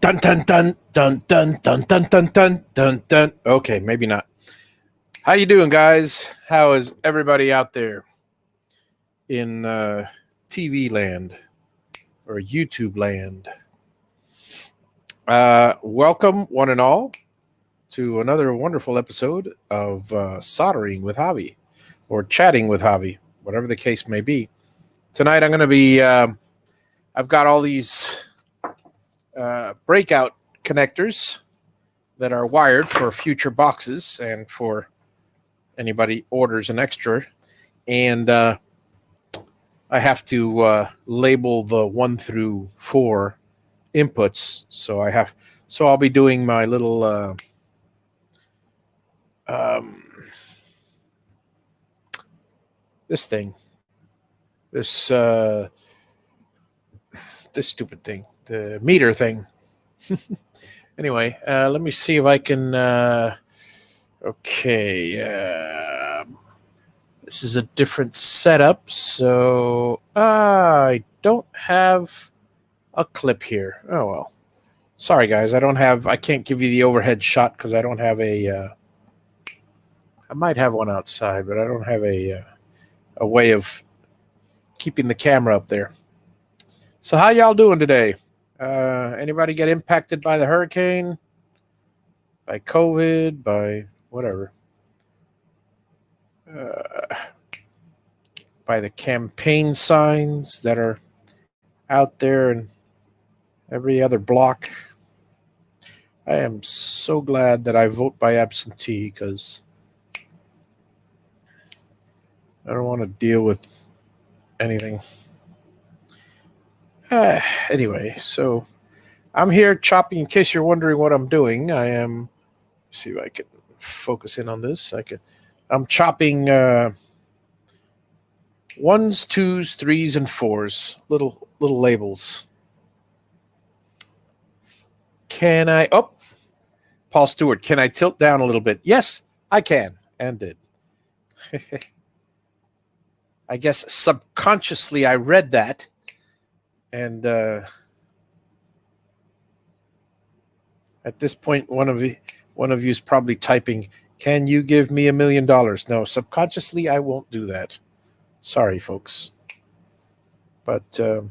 Dun dun dun dun dun dun dun dun dun dun dun. Okay, maybe not. How you doing, guys? How is everybody out there in TV land or YouTube land? Welcome, one and all, to another wonderful episode of Soldering with Javi, or Chatting with Javi, whatever the case may be. Tonight, I'm going to be. I've got all these breakout connectors that are wired for future boxes and for anybody orders an extra, and I have to label the 1 through 4 inputs. So I'll be doing my little this thing, this this stupid thing, the meter thing. Anyway, let me see if I can. Okay. This is a different setup, so I don't have a clip here. Oh well. Sorry, guys. I can't give you the overhead shot because I don't have a. I might have one outside, but I don't have a way of keeping the camera up there. So how y'all doing today? Anybody get impacted by the hurricane? By COVID? By whatever? By the campaign signs that are out there and every other block? I am so glad that I vote by absentee because I don't want to deal with anything. Anyway, so I'm here chopping. In case you're wondering what I'm doing, I am. See if I can focus in on this. I'm chopping 1s, 2s, 3s, and 4s. Little labels. Can I? Oh, Paul Stewart. Can I tilt down a little bit? Yes, I can, and did. I guess subconsciously I read that, and at this point, one of you is probably typing, "Can you give me $1 million?" No, subconsciously I won't do that. Sorry, folks. But let's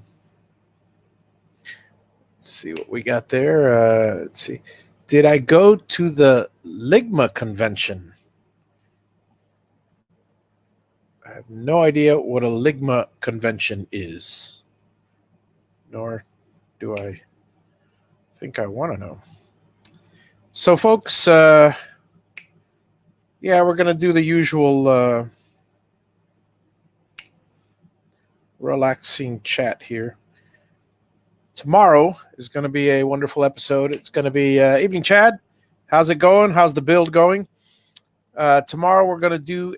see what we got there. Let's see. Did I go to the Ligma convention? I have no idea what a Ligma convention is. Nor do I think I want to know. So, folks, yeah, we're going to do the usual relaxing chat here. Tomorrow is going to be a wonderful episode. It's going to be evening, Chad. How's it going? How's the build going? Tomorrow we're going to do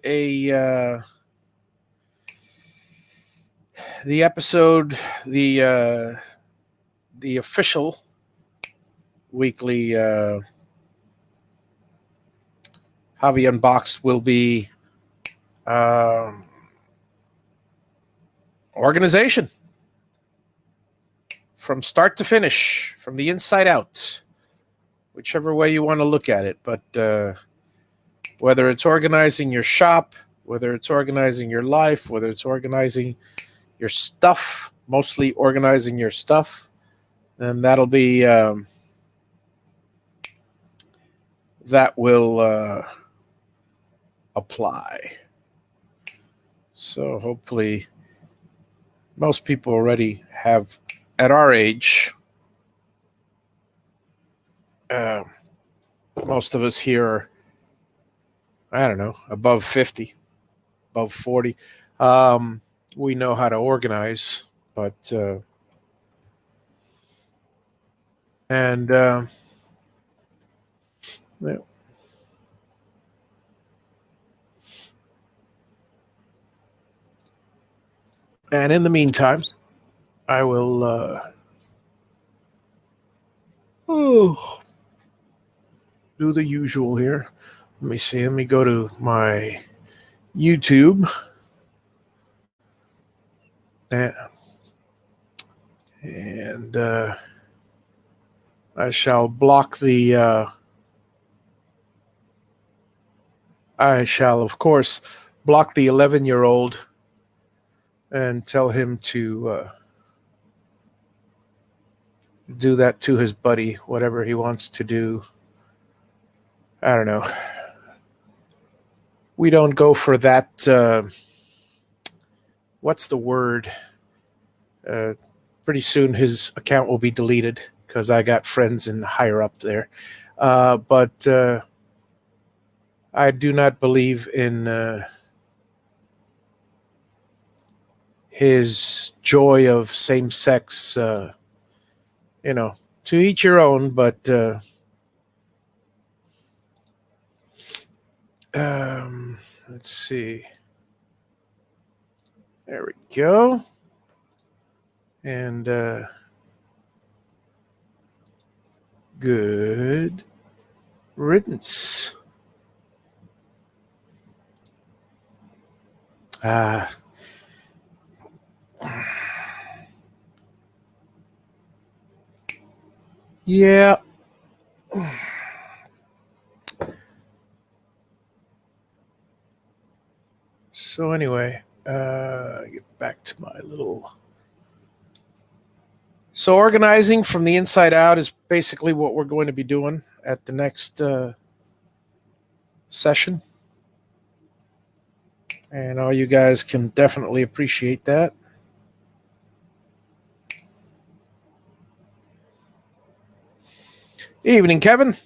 the episode, the official weekly Javi Unboxed will be organization from start to finish, from the inside out, whichever way you want to look at it. But whether it's organizing your shop, whether it's organizing your life, whether it's organizing your stuff, mostly organizing your stuff, then that'll be that will apply. So hopefully most people already have, at our age, most of us here are, I don't know, above 50, above 40. We know how to organize, but yeah. And in the meantime, I will do the usual here. Let me see. Let me go to my YouTube. And I shall block the. I shall, of course, block the 11-year-old and tell him to do that to his buddy, whatever he wants to do. I don't know. We don't go for that. What's the word? Uh, Pretty soon his account will be deleted because I got friends in higher up there. But I do not believe in his joy of same sex. To each your own, but let's see. There we go. And good riddance. Ah. Yeah. So anyway, get back to my little. So organizing from the inside out is basically what we're going to be doing at the next session, and all you guys can definitely appreciate that. Evening, Kevin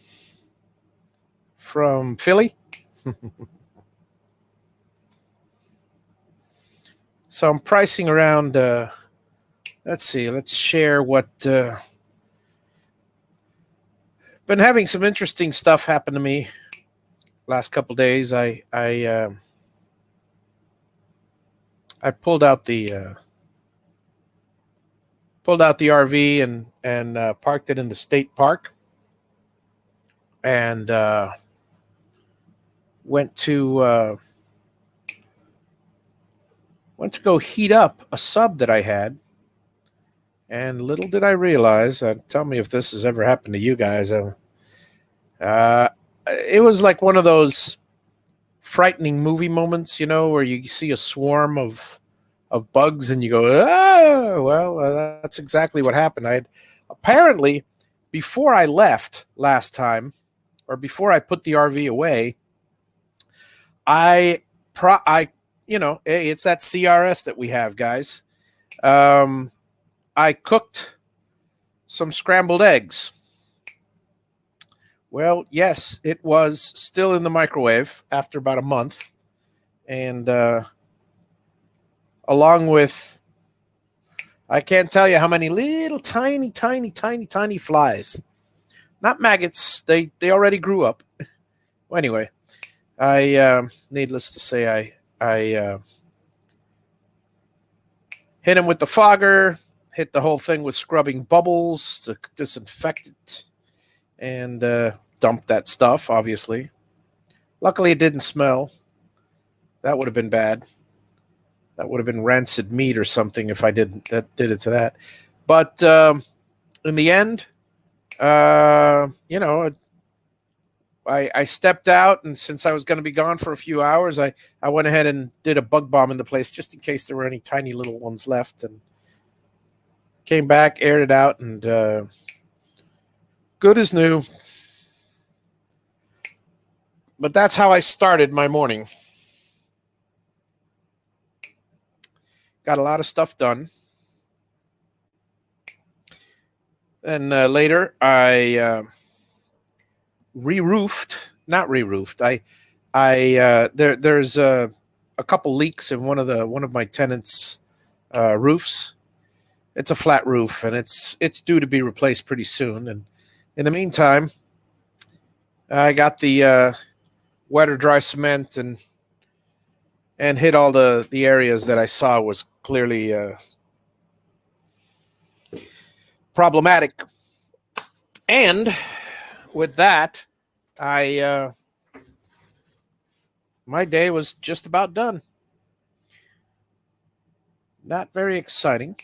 from Philly. So I'm pricing around. Let's see. Let's share what. Been having some interesting stuff happen to me last couple days. I pulled out the RV and parked it in the state park, and went to go heat up a sub that I had. And little did I realize, tell me if this has ever happened to you guys. It was like one of those frightening movie moments, where you see a swarm of bugs and you go, ah, well, that's exactly what happened. I had apparently, before I left last time, or before I put the RV away, I, hey, it's that CRS that we have, guys. I cooked some scrambled eggs. Well, yes, it was still in the microwave after about a month. And along with, I can't tell you how many little tiny, tiny, tiny, tiny flies. Not maggots. They already grew up. Well, anyway, needless to say, I hit him with the fogger, hit the whole thing with scrubbing bubbles to disinfect it, and dumped that stuff, obviously. Luckily, it didn't smell. That would have been bad. That would have been rancid meat or something if I did it to that. But in the end, I stepped out, and since I was going to be gone for a few hours, I went ahead and did a bug bomb in the place just in case there were any tiny little ones left, and came back, aired it out, and good as new. But that's how I started my morning. Got a lot of stuff done. And later, I re-roofed. Not re-roofed. There's a couple leaks in one of my tenants' roofs. It's a flat roof, and it's due to be replaced pretty soon. And in the meantime, I got the wet or dry cement and hit all the areas that I saw was clearly problematic. And with that, I my day was just about done. Not very exciting,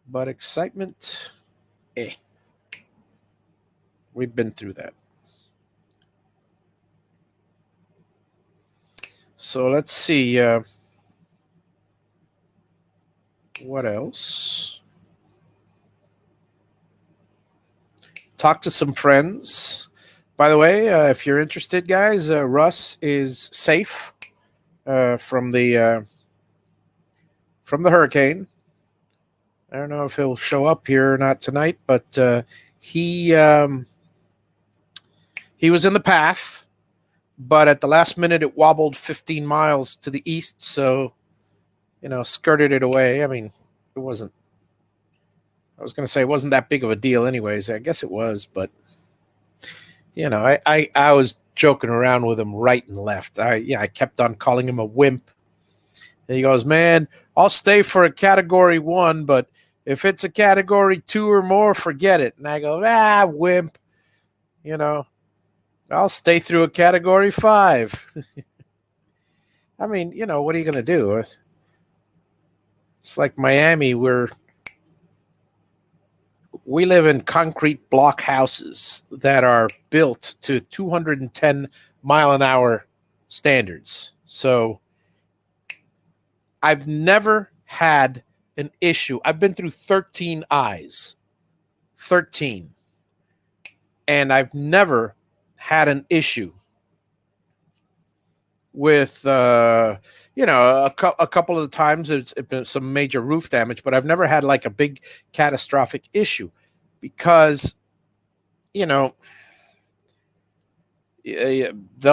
but excitement We've been through that. So let's see. What else? Talk to some friends. By the way, if you're interested, guys, Russ is safe from the hurricane. I don't know if he'll show up here or not tonight, but he he was in the path, but at the last minute it wobbled 15 miles to the east, so skirted it away. I mean, it wasn't. I was going to say it wasn't that big of a deal, anyways. I guess it was, but I was joking around with him right and left. I kept on calling him a wimp. And he goes, "Man, I'll stay for a category 1, but if it's a category 2 or more, forget it." And I go, wimp. I'll stay through a category 5. I mean, what are you going to do? It's like Miami, we live in concrete block houses that are built to 210 mile an hour standards. So I've never had an issue. I've been through 13 eyes, 13, and I've never had an issue with, a couple of the times it's been some major roof damage, but I've never had like a big catastrophic issue because, there'll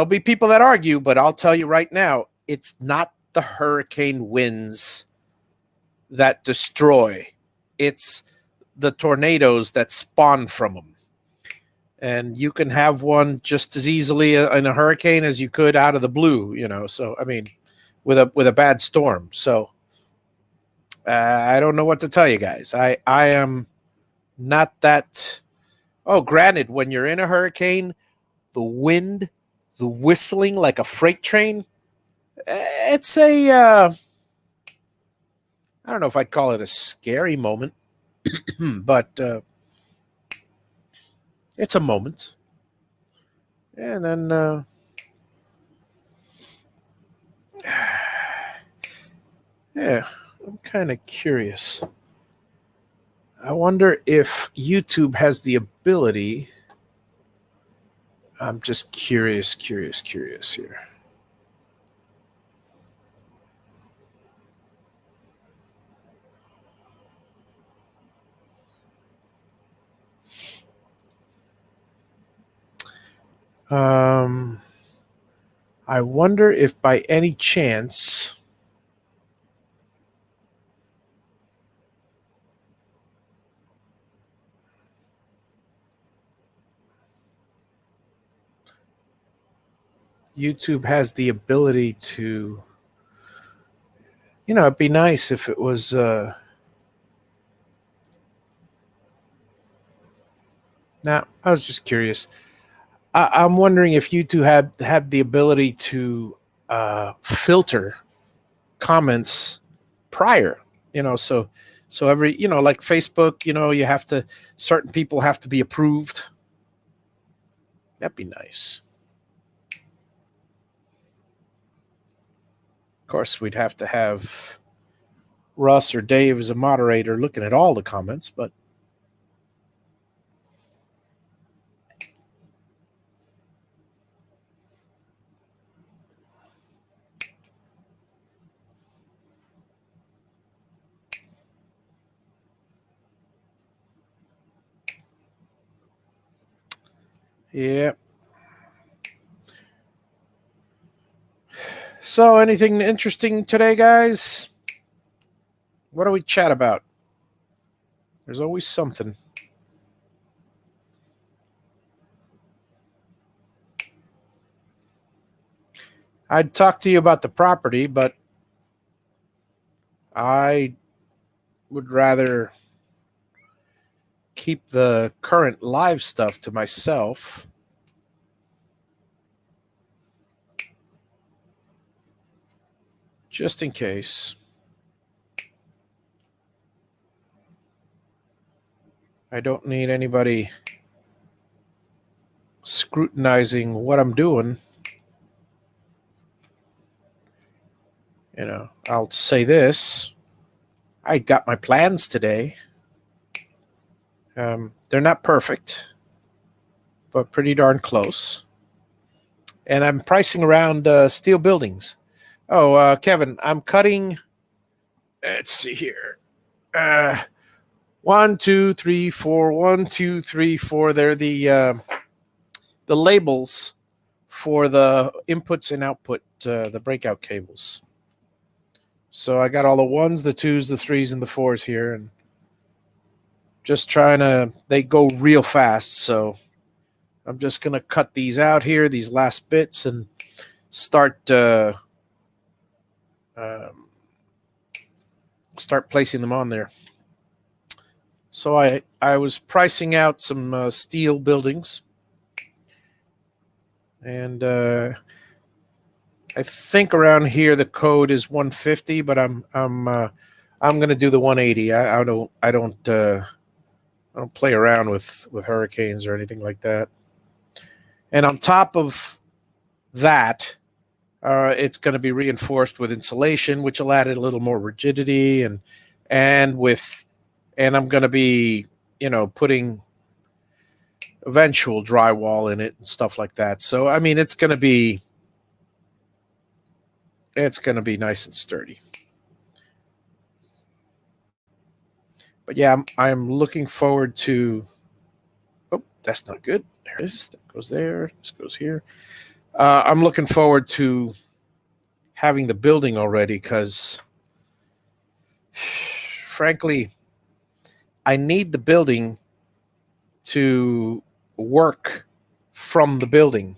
be people that argue, but I'll tell you right now, it's not the hurricane winds that destroy. It's the tornadoes that spawn from them. And you can have one just as easily in a hurricane as you could out of the blue, So, I mean, with a bad storm. So, I don't know what to tell you guys. I am not that. Oh, granted, when you're in a hurricane, the wind, the whistling like a freight train, it's a. I don't know if I'd call it a scary moment, but it's a moment. And then, yeah, I'm kind of curious. I wonder if YouTube has the ability. I'm just curious here. Um, I wonder if by any chance YouTube has the ability to, it'd be nice if it was. Now, I was just curious. I'm wondering if YouTube had the ability to filter comments prior. So every like Facebook, you have to certain people have to be approved. That'd be nice. Of course, we'd have to have Russ or Dave as a moderator looking at all the comments, but yeah. So, anything interesting today, guys? What do we chat about? There's always something. I'd talk to you about the property, but I would rather keep the current live stuff to myself. Just in case. I don't need anybody scrutinizing what I'm doing. I'll say this. I got my plans today. They're not perfect, but pretty darn close. And I'm pricing around steel buildings. Oh, Kevin, I'm cutting. Let's see here. Uh, 1, 2, 3, 4. 1, 2, 3, 4. They're the labels for the inputs and output, the breakout cables. So I got all the 1s, the 2s, the 3s, and the 4s here, and just trying to. They go real fast, so I'm just gonna cut these out here, these last bits, and start start placing them on there. So I was pricing out some steel buildings, and I think around here the code is 150, but I'm going to do the 180. I don't play around with hurricanes or anything like that. And on top of that, it's going to be reinforced with insulation, which will add a little more rigidity, and I'm going to be putting eventual drywall in it and stuff like that. So I mean, it's going to be nice and sturdy. But yeah, I'm looking forward to. Oh, that's not good. There it is. That goes there. This goes here. I'm looking forward to having the building already because, frankly, I need the building to work from the building.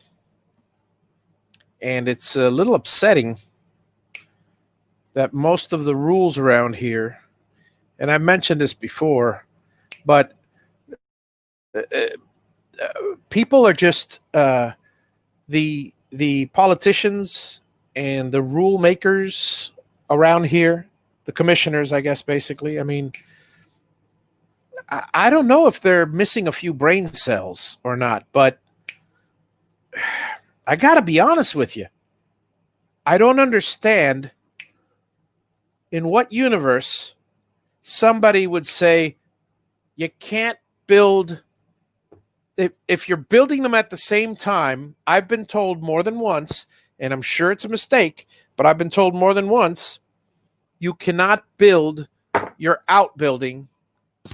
And it's a little upsetting that most of the rules around here, and I mentioned this before, but people are just the politicians and the rule makers around here, the commissioners, I guess, basically. I mean, I don't know if they're missing a few brain cells or not, but I got to be honest with you. I don't understand in what universe somebody would say you can't build. If you're building them at the same time, I've been told more than once, and I'm sure it's a mistake, but I've been told more than once, you cannot build your outbuilding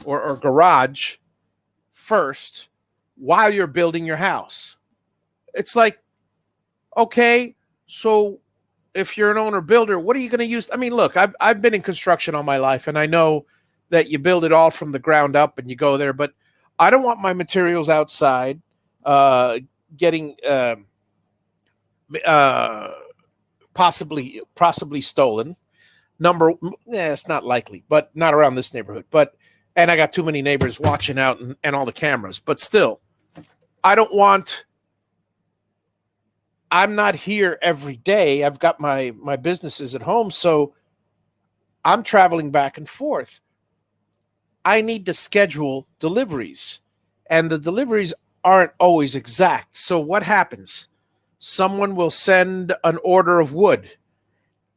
or garage first while you're building your house. It's like, okay, so if you're an owner builder, what are you going to use? I mean, look, I've been in construction all my life, and I know that you build it all from the ground up and you go there, but I don't want my materials outside getting possibly stolen. It's not likely, but not around this neighborhood. And I got too many neighbors watching out and all the cameras. But still, I don't want. I'm not here every day. I've got my businesses at home, so I'm traveling back and forth. I need to schedule deliveries, and the deliveries aren't always exact. So what happens? Someone will send an order of wood.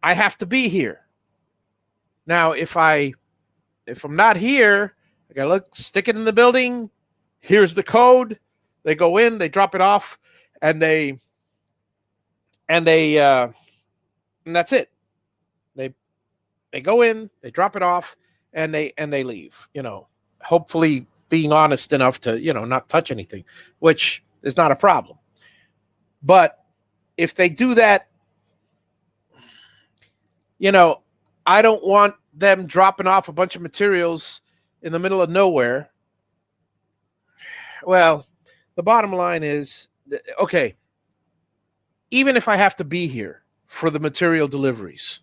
I have to be here. Now, if I'm not here, I gotta stick it in the building. Here's the code. They go in, they drop it off, and and that's it. They go in, they drop it off, and they leave. Hopefully being honest enough to not touch anything, which is not a problem. But if they do that, I don't want them dropping off a bunch of materials in the middle of nowhere. Well, the bottom line is, okay, even if I have to be here for the material deliveries,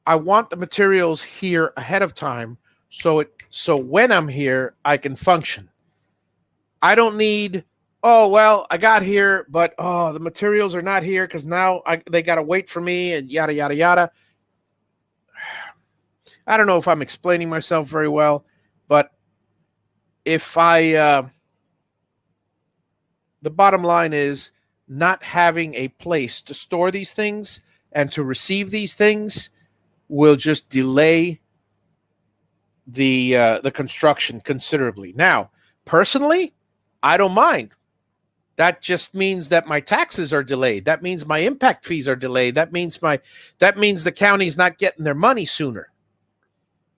I want the materials here ahead of time so when I'm here, I can function. I don't need, oh, well, I got here, but the materials are not here because now they got to wait for me and yada, yada. I don't know if I'm explaining myself very well, But if the bottom line is not having a place to store these things and to receive these things will just delay the construction considerably. Now, personally, I don't mind. That just means that my taxes are delayed. That means my impact fees are delayed. That means the county's not getting their money sooner.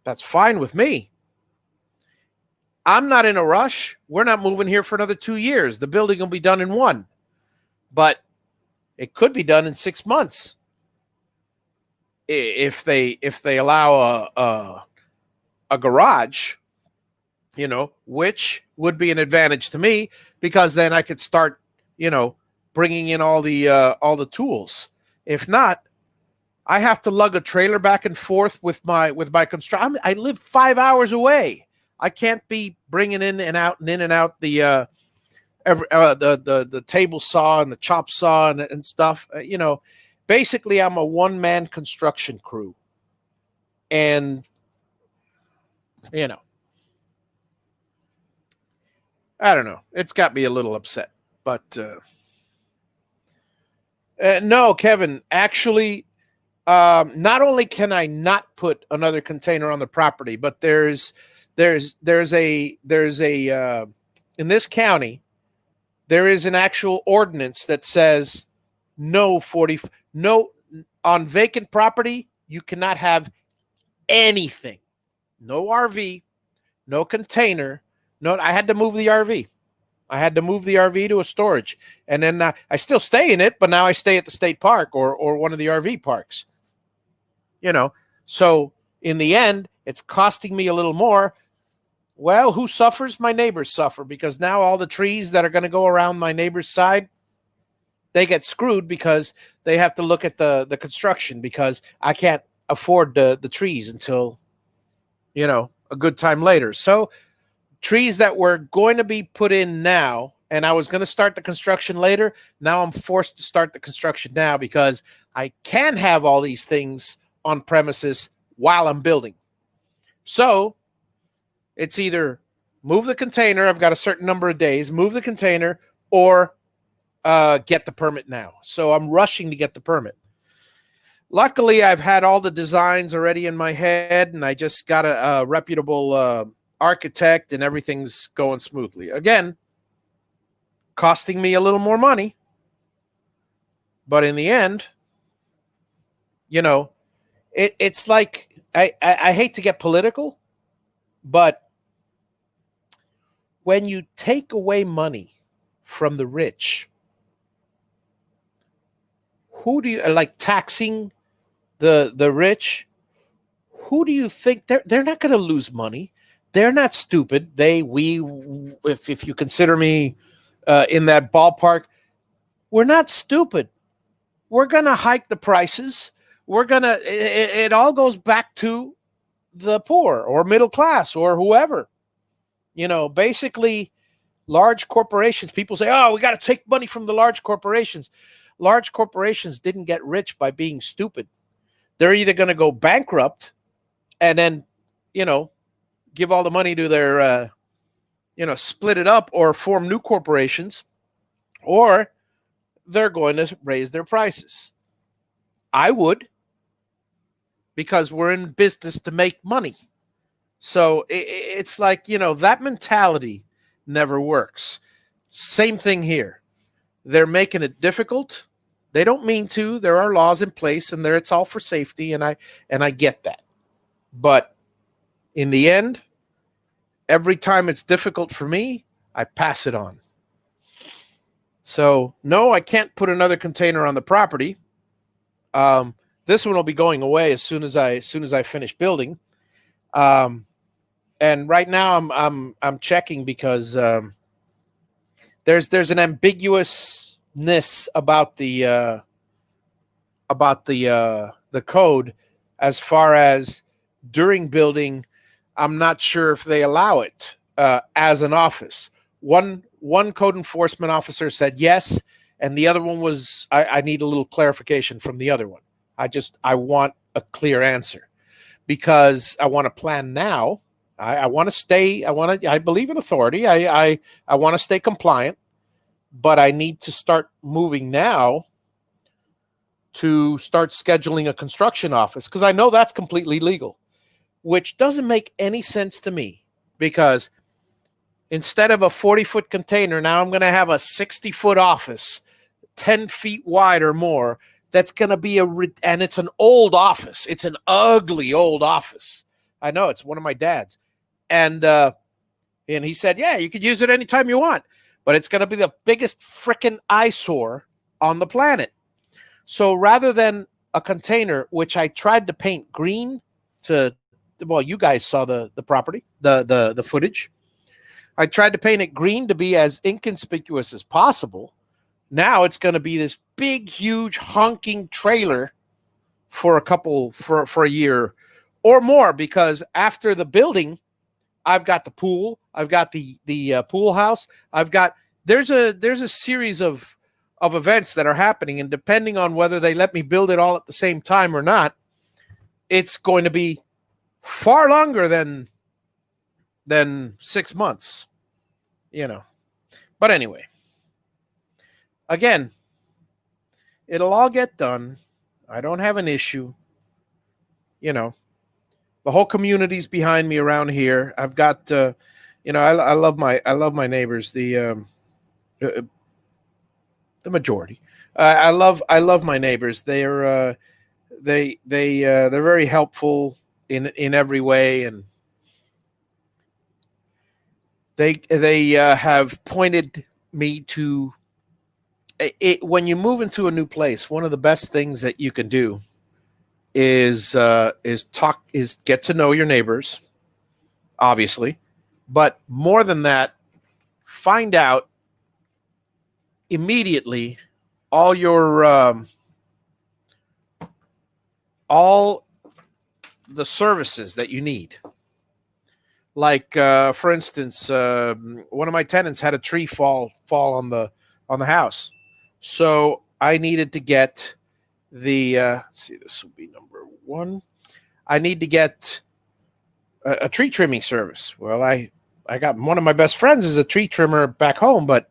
That's fine with me. I'm not in a rush. We're not moving here for another 2 years. The building will be done in 1. But it could be done in 6 months if they allow a garage, which would be an advantage to me because then I could start, bringing in all the tools. If not, I have to lug a trailer back and forth with my construction. I live 5 hours away. I can't be bringing in and out the the table saw and the chop saw and stuff. Basically, I'm a one-man construction crew, and I don't know. It's got me a little upset, but no, Kevin. Actually, not only can I not put another container on the property, but there's a in this county there is an actual ordinance that says no on vacant property you cannot have anything, no RV, no container, no. I had to move the RV. I had to move the RV to a storage, and then I still stay in it, but now I stay at the state park or one of the RV parks. So in the end, it's costing me a little more. Well, who suffers? My neighbors suffer because now all the trees that are going to go around my neighbor's side, they get screwed because they have to look at the construction because I can't afford the trees until, a good time later. So trees that were going to be put in now, and I was going to start the construction later, now I'm forced to start the construction now because I can have all these things on premises while I'm building. So it's either move the container, I've got a certain number of days, move the container, or get the permit now. So I'm rushing to get the permit. Luckily, I've had all the designs already in my head, and I just got a reputable architect, and everything's going smoothly. Again, costing me a little more money, but in the end, it's like I hate to get political, but when you take away money from the rich, who do you like taxing the rich? Who do you think they're not going to lose money? They're not stupid. If you consider me in that ballpark, we're not stupid. We're going to hike the prices. It all goes back to the poor or middle class or whoever. Basically large corporations, people say, oh, we got to take money from the large corporations. Large corporations didn't get rich by being stupid. They're either going to go bankrupt and then, give all the money to their, split it up or form new corporations, or they're going to raise their prices. I would, because we're in business to make money. So it's like, that mentality never works. Same thing here. They're making it difficult. They don't mean to. There are laws in place, and it's all for safety, and I get that. But in the end, every time it's difficult for me, I pass it on. So no, I can't put another container on the property. This one will be going away as soon as I finish building. And right now I'm checking because there's an ambiguousness about the code as far as during building. I'm not sure if they allow it as an office. One code enforcement officer said yes, and the other one was I need a little clarification from the other one. I want a clear answer because I want to plan now. I want to stay. I believe in authority. I want to stay compliant, but I need to start moving now to start scheduling a construction office because I know that's completely legal, which doesn't make any sense to me because instead of a 40-foot container, now I'm going to have a 60-foot office, 10 feet wide or more. That's going to be and it's an old office. It's an ugly old office. I know, it's one of my dad's. And he said, yeah, you could use it anytime you want, but it's going to be the biggest freaking eyesore on the planet. So rather than a container, which I tried to paint green well, you guys saw the property, the footage. I tried to paint it green to be as inconspicuous as possible. Now it's going to be this big, huge, honking trailer for a year or more, because after the building, I've got the pool, I've got the pool house, there's a series of events that are happening, and depending on whether they let me build it all at the same time or not, it's going to be far longer than 6 months, you know. But anyway, again, it'll all get done. I don't have an issue. You know, the whole community's behind me around here. I've got, I love my neighbors. The majority. I love my neighbors. They're they're very helpful in every way, and they have pointed me to it. When you move into a new place, one of the best things that you can do is get to know your neighbors, obviously, but more than that, find out immediately all your all the services that you need. Like for instance, one of my tenants had a tree fall on the house, so I needed to get the let's see, this will be number one. I need to get a tree trimming service. Well, I got one of my best friends is a tree trimmer back home, but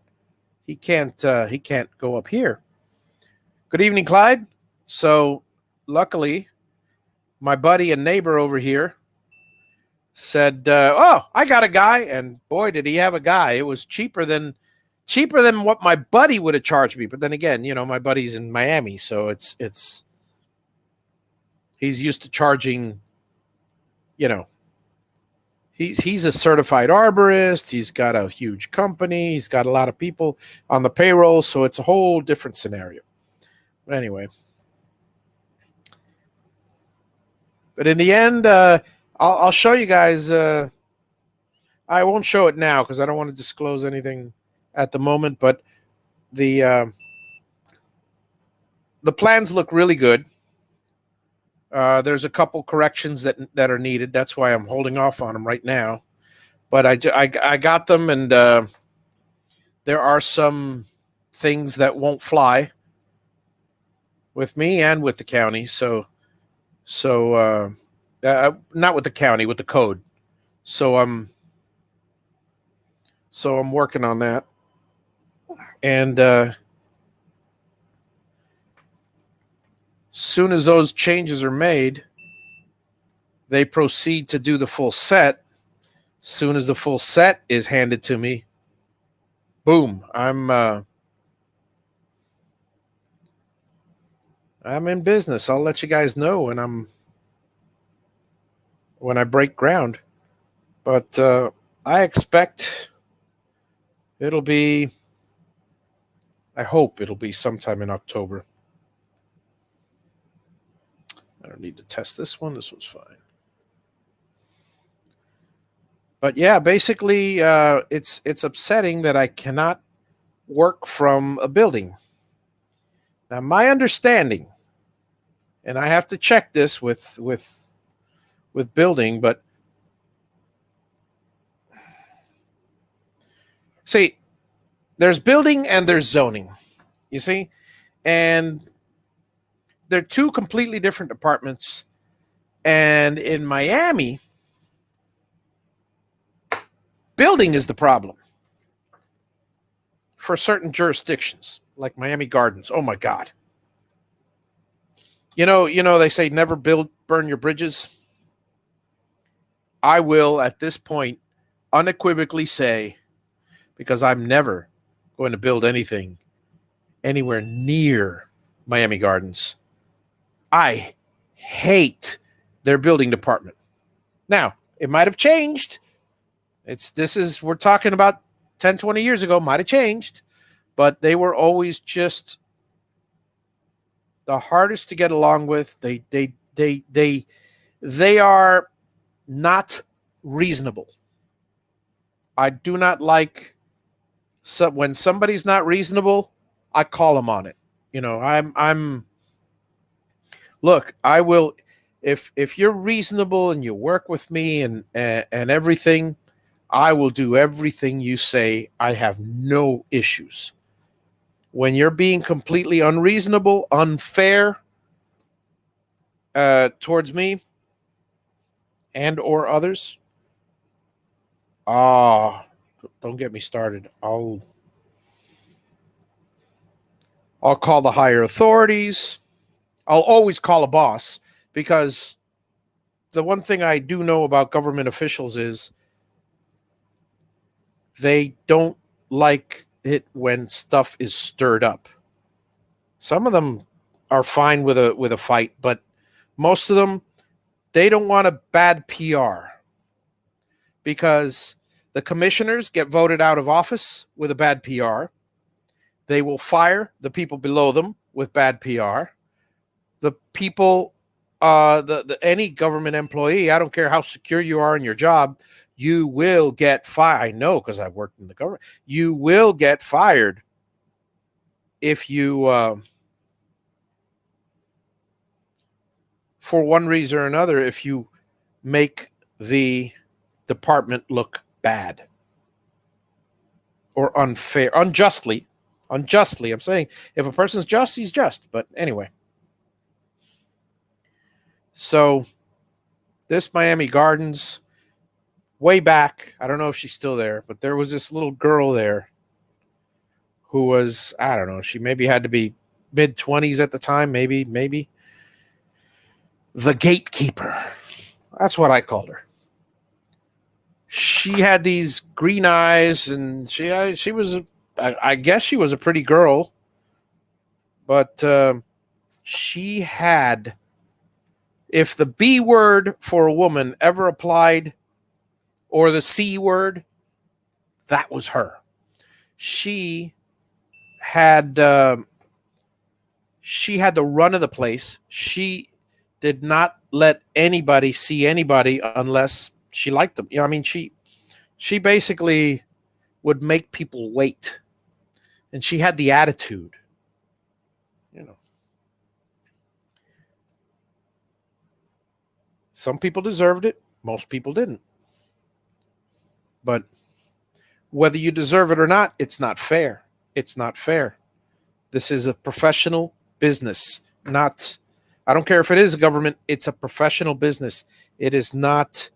he can't go up here. Good evening, Clyde. So luckily, my buddy and neighbor over here said, "Oh, I got a guy," and boy, did he have a guy! It was cheaper than what my buddy would have charged me. But then again, my buddy's in Miami, so it's he's used to charging. He's a certified arborist. He's got a huge company. He's got a lot of people on the payroll, so it's a whole different scenario. But anyway, but in the end, I'll show you guys. I won't show it now because I don't want to disclose anything at the moment. But the plans look really good. There's a couple corrections that are needed. That's why I'm holding off on them right now. But I got them, and there are some things that won't fly with me and with the county. So not with the county, with the code. So I'm working on that, and soon as those changes are made, they proceed to do the full set. Soon as the full set is handed to me, boom, I'm in business. I'll let you guys know when I break ground. But I expect I hope it'll be sometime in October. I don't need to test this one. This one's fine. But yeah, basically, it's upsetting that I cannot work from a building. Now, my understanding, and I have to check this with building, but see, there's building and there's zoning. You see, and they're two completely different departments. And in Miami, Building is the problem for certain jurisdictions, like Miami Gardens. Oh my God. They say never burn your bridges. I will, at this point, unequivocally say, because I'm never going to build anything anywhere near Miami Gardens, I hate their building department. Now, it might have changed. We're talking about 10, 20 years ago, might have changed, but they were always just the hardest to get along with. They are not reasonable. I do not like when somebody's not reasonable, I call them on it. I'm look, I will if you're reasonable and you work with me and everything, I will do everything you say. I have no issues. When you're being completely unreasonable, unfair towards me and or others, don't get me started. I'll call the higher authorities. I'll always call a boss, because the one thing I do know about government officials is they don't like it when stuff is stirred up. Some of them are fine with a fight, but most of them, they don't want a bad PR, because the commissioners get voted out of office with a bad PR. They will fire the people below them with bad PR. The people, any government employee, I don't care how secure you are in your job, you will get fired. I know, because I've worked in the government. You will get fired if you, for one reason or another, if you make the department look bad or unfair, unjustly. I'm saying if a person's just, he's just. But anyway. So this Miami Gardens, way back, I don't know if she's still there, but there was this little girl there who was, I don't know, she maybe had to be mid-20s at the time, maybe. The gatekeeper. That's what I called her. She had these green eyes, and she was, I guess she was a pretty girl, but she had, if the B word for a woman ever applied, or the C word, that was her. She had the run of the place. She did not let anybody see anybody unless she liked them. I mean, she basically would make people wait, and she had the attitude. Some people deserved it. Most people didn't. But whether you deserve it or not, it's not fair. It's not fair. This is a professional business. I don't care if it is a government, it's a professional business. It is not,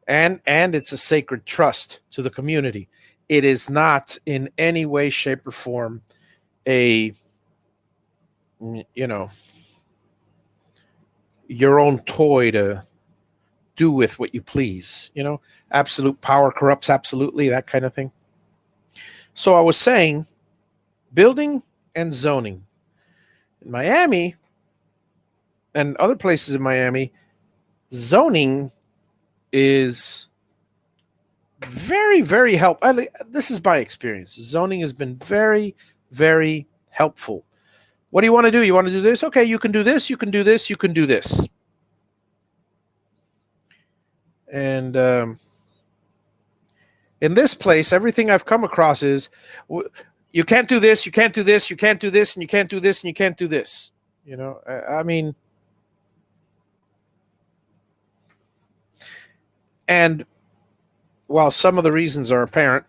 and it's a sacred trust to the community. It is not in any way, shape, or form your own toy to do with what you please. Absolute power corrupts absolutely, that kind of thing. So I was saying, building and zoning. In Miami and other places in Miami, zoning is very, very helpful. This is my experience. Zoning has been very, very helpful. What do you want to do? You want to do this? Okay, you can do this, you can do this, you can do this. And in this place, everything I've come across is, you can't do this, you can't do this, you can't do this, and you can't do this, and you can't do this. I mean, and while some of the reasons are apparent,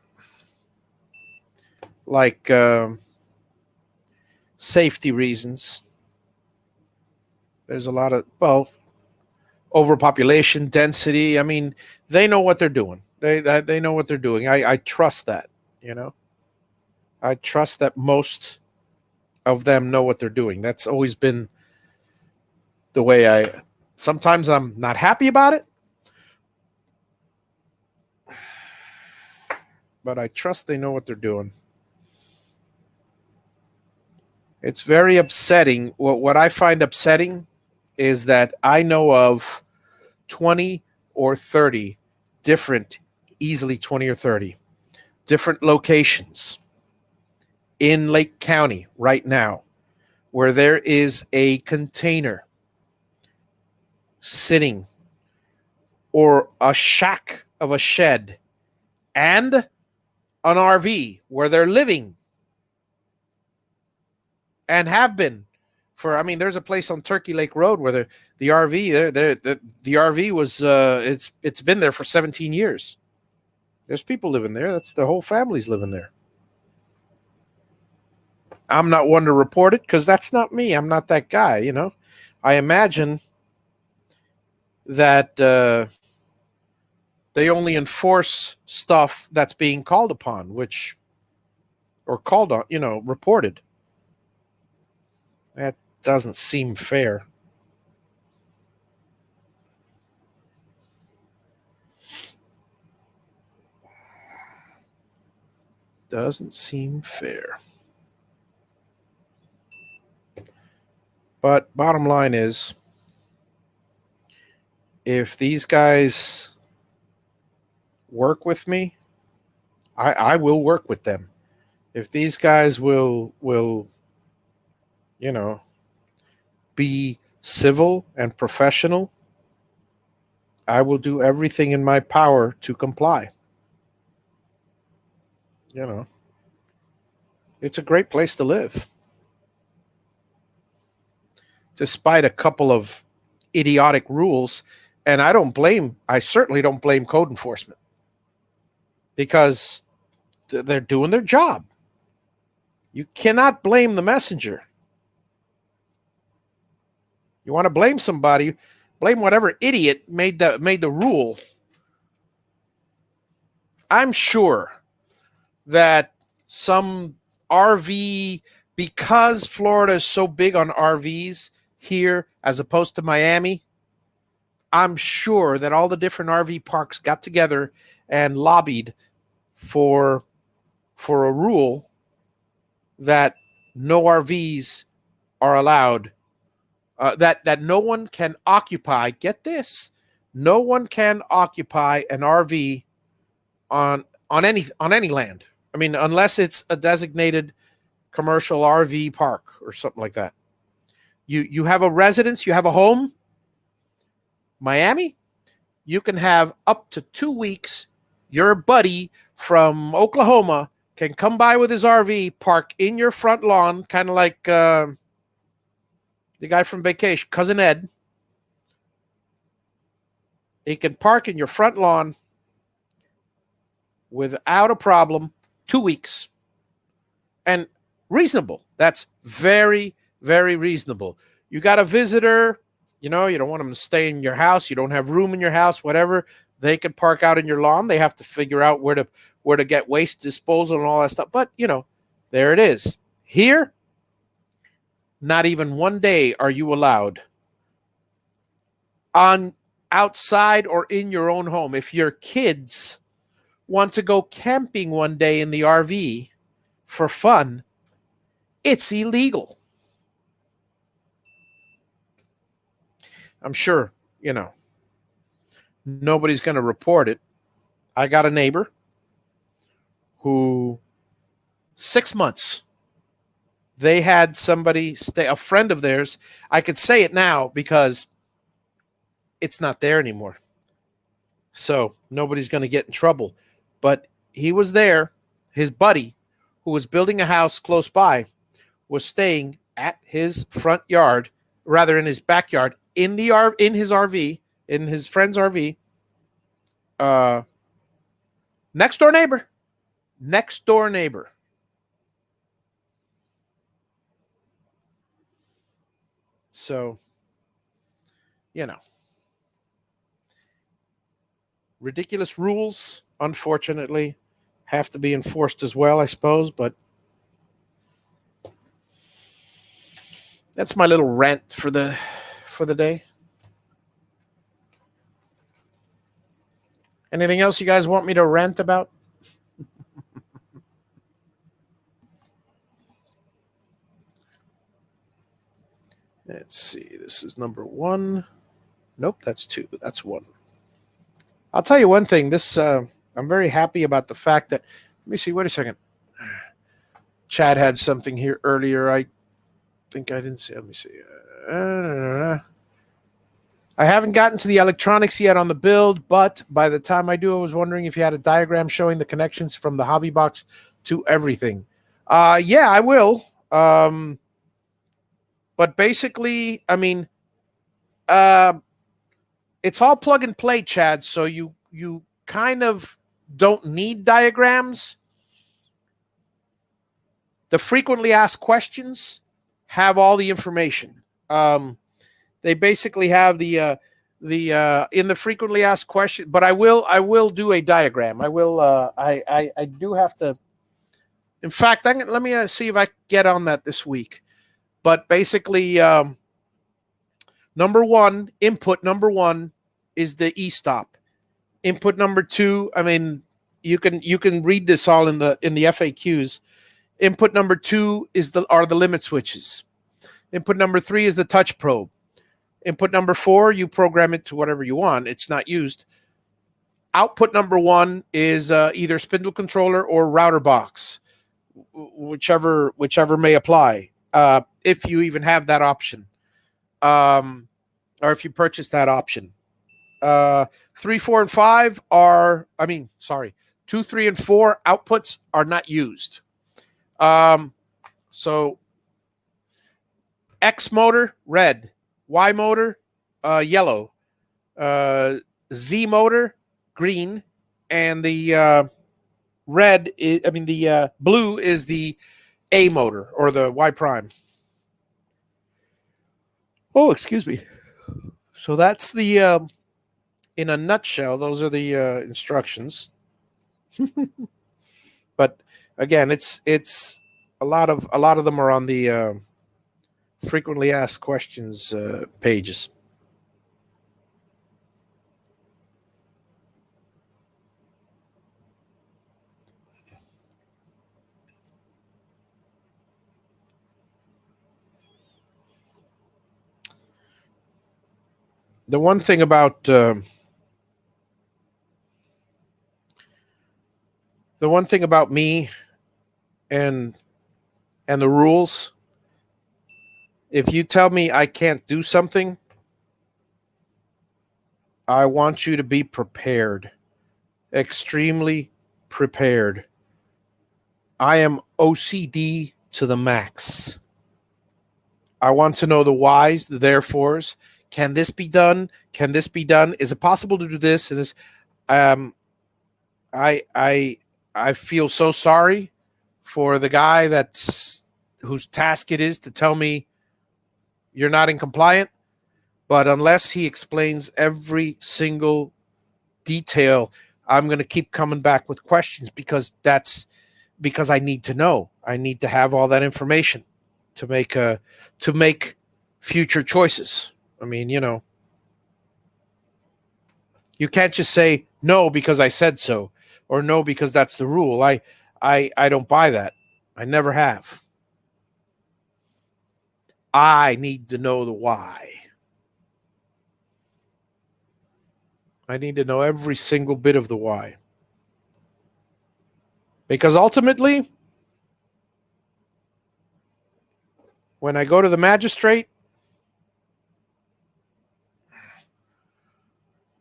like safety reasons, there's a lot of, overpopulation, density. I mean, they know what they're doing. They know what they're doing. I trust that. You know, I trust that most of them know what they're doing. That's always been the way I. Sometimes I'm not happy about it, but I trust they know what they're doing. It's very upsetting. What I find upsetting is that I know of 20 or 30 different, easily 20 or 30 different locations in Lake County right now where there is a container sitting or a shack of a shed and an RV where they're living and have been for. I mean, there's a place on Turkey Lake Road where the RV the RV was it's been there for 17 years. There's people living there. That's the whole family's living there. I'm not one to report it because that's not me. I'm not that guy. I imagine that they only enforce stuff that's being called upon, which or called on, reported. That doesn't seem fair. Doesn't seem fair. But bottom line is, if these guys work with me, I will work with them. If these guys will you know be civil and professional, I will do everything in my power to comply. You know, it's a great place to live, despite a couple of idiotic rules. And I certainly don't blame code enforcement because they're doing their job. You cannot blame the messenger. You want to blame somebody, blame whatever idiot made the rule. I'm sure that some RV, because Florida is so big on RVs here as opposed to Miami, I'm sure that all the different RV parks got together and lobbied for a rule that no RVs are allowed, that no one can occupy. Get this, no one can occupy an RV on any land. I mean, unless it's a designated commercial RV park or something like that. You have a residence, you have a home, Miami, you can have up to 2 weeks. Your buddy from Oklahoma can come by with his RV, park in your front lawn, kind of like the guy from Vacation, Cousin Ed. He can park in your front lawn without a problem, 2 weeks. And reasonable. That's very, very reasonable. You got a visitor, you don't want them to stay in your house. You don't have room in your house, whatever. They could park out in your lawn. They have to figure out where to get waste disposal and all that stuff. But there it is. Here, not even one day are you allowed on outside or in your own home. If your kids want to go camping one day in the RV for fun, it's illegal. I'm sure, nobody's going to report it. I got a neighbor who 6 months they had somebody stay, a friend of theirs. I could say it now because it's not there anymore. So nobody's going to get in trouble. But he was there. His buddy, who was building a house close by, was staying at his front yard, rather in his backyard, in his RV, in his friend's RV. Uh, next door neighbor, next door neighbor. So, you know, ridiculous rules unfortunately, have to be enforced as well, I suppose. But that's my little rant for the day. Anything else you guys want me to rant about? Let's see. This is number one. Nope, that's two. That's one. I'll tell you one thing. This I'm very happy about the fact that. Let me see. Wait a second. Chad had something here earlier. I think I didn't see. Let me see. I haven't gotten to the electronics yet on the build, but by the time I do, I was wondering if you had a diagram showing the connections from the Javi box to everything. Yeah, I will. But basically, I mean, uh, it's all plug and play, Chad. So you kind of don't need diagrams. The frequently asked questions have all the information. They basically have the in the frequently asked question. But I will do a diagram. I will. I do have to. In fact, let me see if I can get on that this week. But basically, input number one is the e-stop. Input number two, I mean, you can read this all in the FAQs. Input number two are the limit switches. Input number three is the touch probe. Input number four, you program it to whatever you want. It's not used. Output number one is either spindle controller or router box, whichever may apply. If you even have that option, or if you purchase that option. 3, 4, and 5 are, 2, 3, and 4 outputs are not used. So X motor, red. Y motor, yellow. Z motor, green. And the blue is the A motor or the Y prime. Oh, excuse me. So that's the, in a nutshell, those are the instructions. But again, it's a lot of them are on the frequently asked questions pages. The one thing about me and the rules, if you tell me I can't do something, I want you to be prepared, extremely prepared. I am OCD to the max. I want to know the whys, the therefores. Can this be done? Can this be done? Is it possible to do this? And this, I feel so sorry for the guy whose task it is to tell me you're not in compliant. But unless he explains every single detail, I'm going to keep coming back with questions because I need to know. I need to have all that information to make future choices. I mean, you can't just say no because I said so or no because that's the rule. I don't buy that. I never have. I need to know the why. I need to know every single bit of the why. Because ultimately, when I go to the magistrate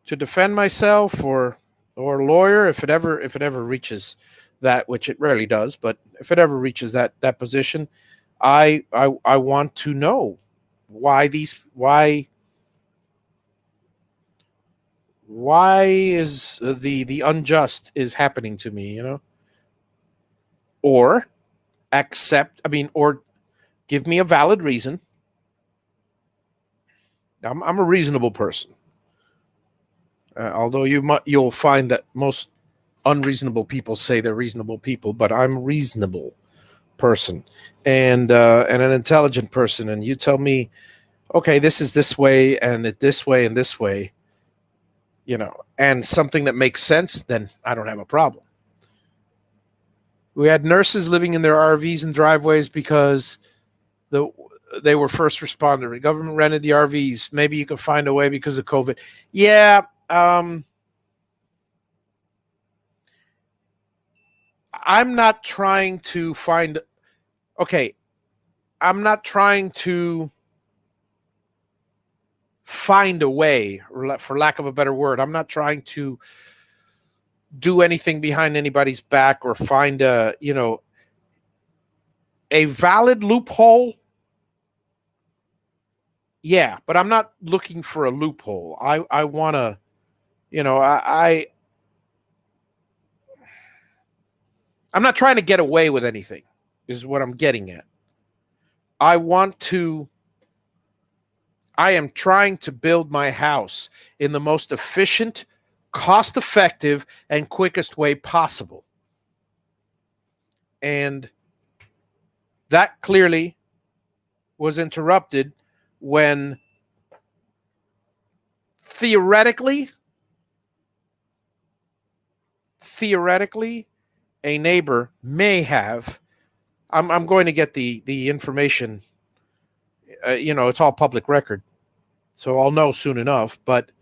to defend myself or lawyer, if it ever reaches that, which it rarely does, but if it ever reaches that position, I want to know why is the unjust is happening to me, or or give me a valid reason. I'm a reasonable person, although you'll find that most unreasonable people say they're reasonable people, but I'm a reasonable person and an intelligent person. And you tell me, okay, this is this way and this way and this way, and something that makes sense, then I don't have a problem. We had nurses living in their RVs and driveways because the they were first responder. The government rented the RVs. Maybe you could find a way because of COVID. Yeah, I'm not trying to find. Okay, I'm not trying to find a way, for lack of a better word. I'm not trying to do anything behind anybody's back or find a valid loophole. Yeah, but I'm not looking for a loophole. I want to, I'm not trying to get away with anything. Is what I'm getting at. I want to. I am trying to build my house in the most efficient, cost effective, and quickest way possible. And that clearly was interrupted when theoretically, theoretically, a neighbor may have. I'm going to get the information. It's all public record, so I'll know soon enough. But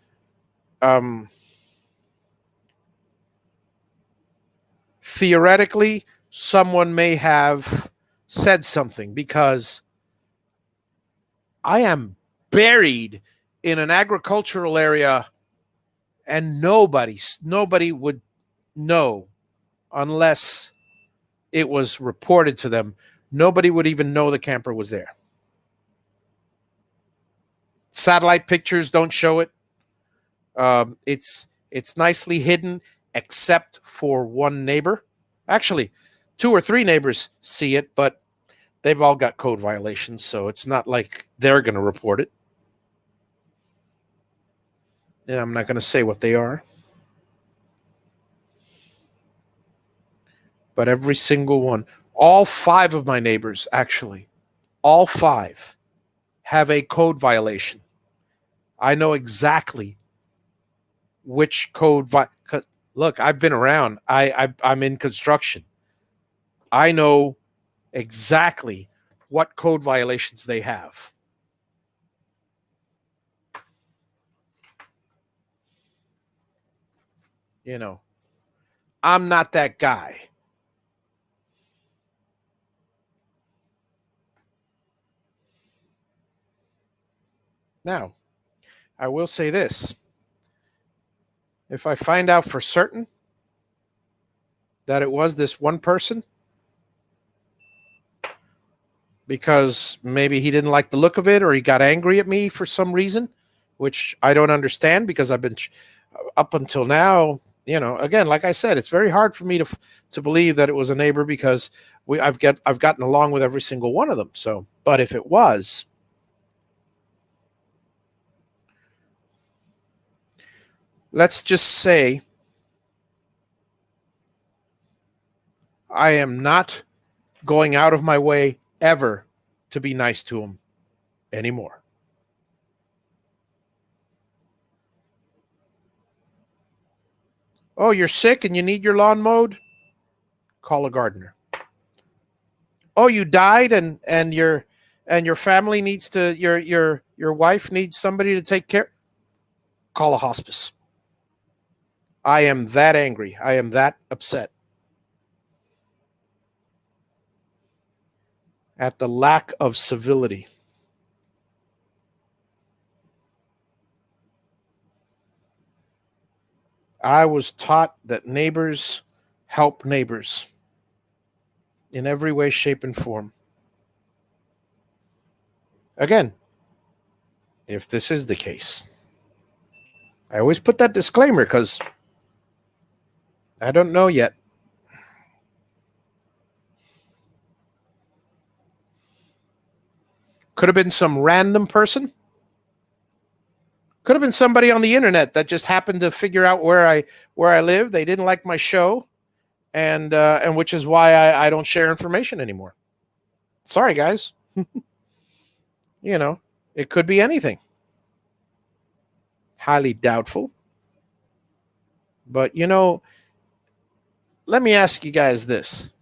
um, theoretically, someone may have said something because I am buried in an agricultural area, and nobody would know unless it was reported to them. Nobody would even know the camper was there. Satellite pictures don't show it. It's nicely hidden, except for one neighbor. Actually, two or three neighbors see it, but they've all got code violations, so it's not like they're going to report it. And I'm not going to say what they are, but every single one, all five of my neighbors, actually, all five have a code violation. I know exactly which code. Cause look, I've been around. I'm in construction. I know exactly what code violations they have. You know, I'm not that guy. Now, I will say this: if I find out for certain that it was this one person, because maybe he didn't like the look of it or he got angry at me for some reason, which I don't understand because I've been up until now, again, like I said, it's very hard for me to believe that it was a neighbor because I've gotten along with every single one of them. So, but if it was, let's just say I am not going out of my way ever to be nice to him anymore. Oh, you're sick and you need your lawn mowed? Call a gardener. Oh, you died and your family needs to your wife needs somebody to take care. Call a hospice. I am that angry. I am that upset at the lack of civility. I was taught that neighbors help neighbors in every way, shape, and form. Again, if this is the case, I always put that disclaimer because I don't know yet. Could have been some random person. Could have been somebody on the internet that just happened to figure out where I live. They didn't like my show, and which is why I don't share information anymore. Sorry, guys. You know, it could be anything. Highly doubtful. But let me ask you guys this: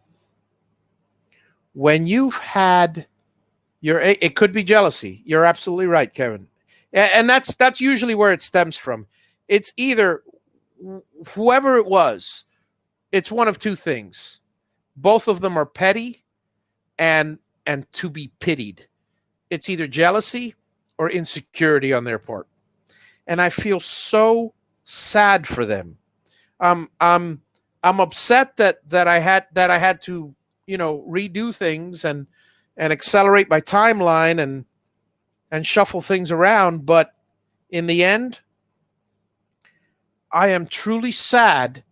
when you've had it could be jealousy. You're absolutely right, Kevin, and that's usually where it stems from. It's either whoever it was. It's one of two things. Both of them are petty and to be pitied. It's either jealousy or insecurity on their part, and I feel so sad for them. I'm upset that I had to redo things and accelerate my timeline and shuffle things around. But in the end, I am truly sad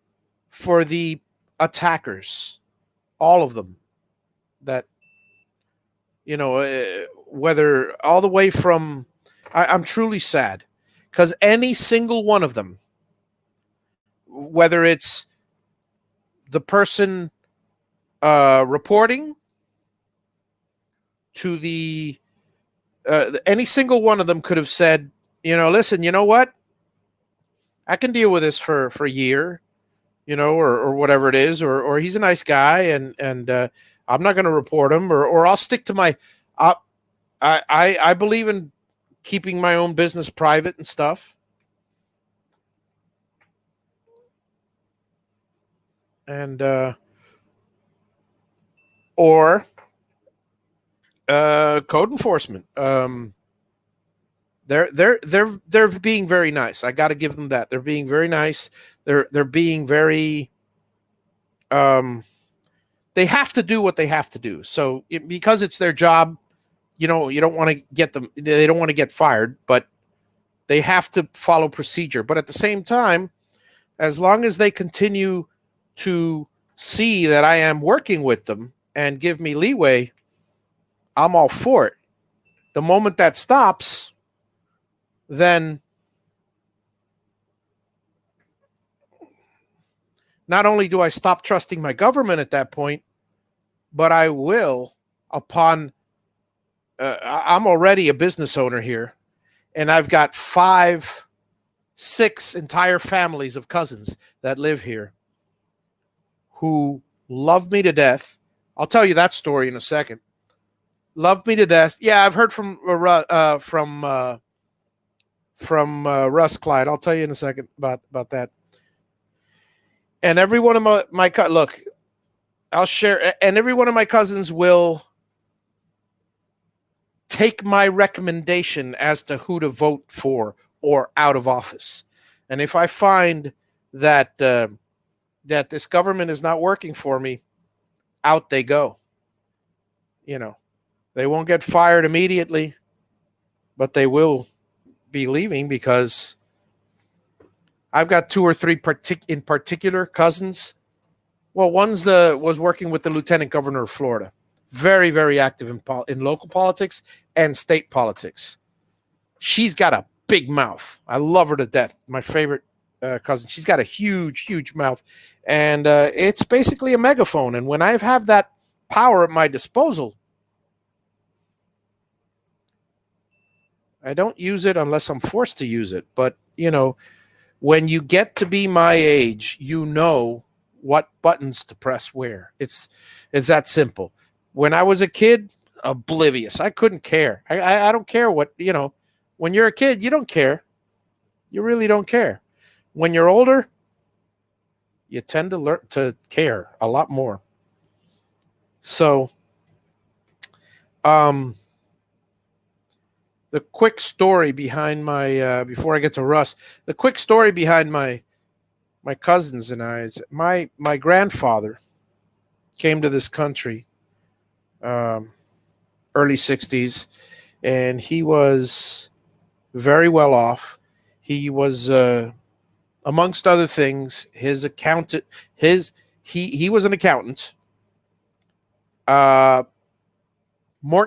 for the attackers, all of them. That whether all the way from, I'm truly sad because any single one of them, whether it's the person reporting to any single one of them could have said, listen, you know what? I can deal with this for a year, or whatever it is, or he's a nice guy, and I'm not going to report him, or I'll stick to my. I believe in keeping my own business private and stuff, and or code enforcement. They're being very nice. I got to give them that. They're being very nice. They're being very. They have to do what they have to do. So because it's their job, you don't want to get them. They don't want to get fired, but they have to follow procedure. But at the same time, as long as they continue to see that I am working with them and give me leeway, I'm all for it. The moment that stops, then not only do I stop trusting my government at that point, but I will, upon I'm already a business owner here, and I've got 5, 6 entire families of cousins that live here who love me to death. I'll tell you that story in a second. Love me to death. Yeah, I've heard from Russ Clyde. I'll tell you in a second about that. And every one of my look, I'll share, and every one of my cousins will take my recommendation as to who to vote for or out of office. And if I find that that this government is not working for me, out they go. They won't get fired immediately, but they will be leaving because I've got 2 or 3 in particular cousins. Well, one's was working with the lieutenant governor of Florida, very, very active in local politics and state politics. She's got a big mouth. I love her to death. My favorite cousin. She's got a huge, huge mouth, and it's basically a megaphone. And when I have that power at my disposal, I don't use it unless I'm forced to use it. But when you get to be my age, you know what buttons to press where. It's that simple. When I was a kid, oblivious. I couldn't care. I don't care what, when you're a kid, you don't care. You really don't care. When you're older, you tend to learn to care a lot more. So, the quick story behind my before I get to Russ, the quick story behind my cousins and I is my grandfather came to this country early 60s, and he was very well off. He was amongst other things, his accountant, he was an accountant. Morton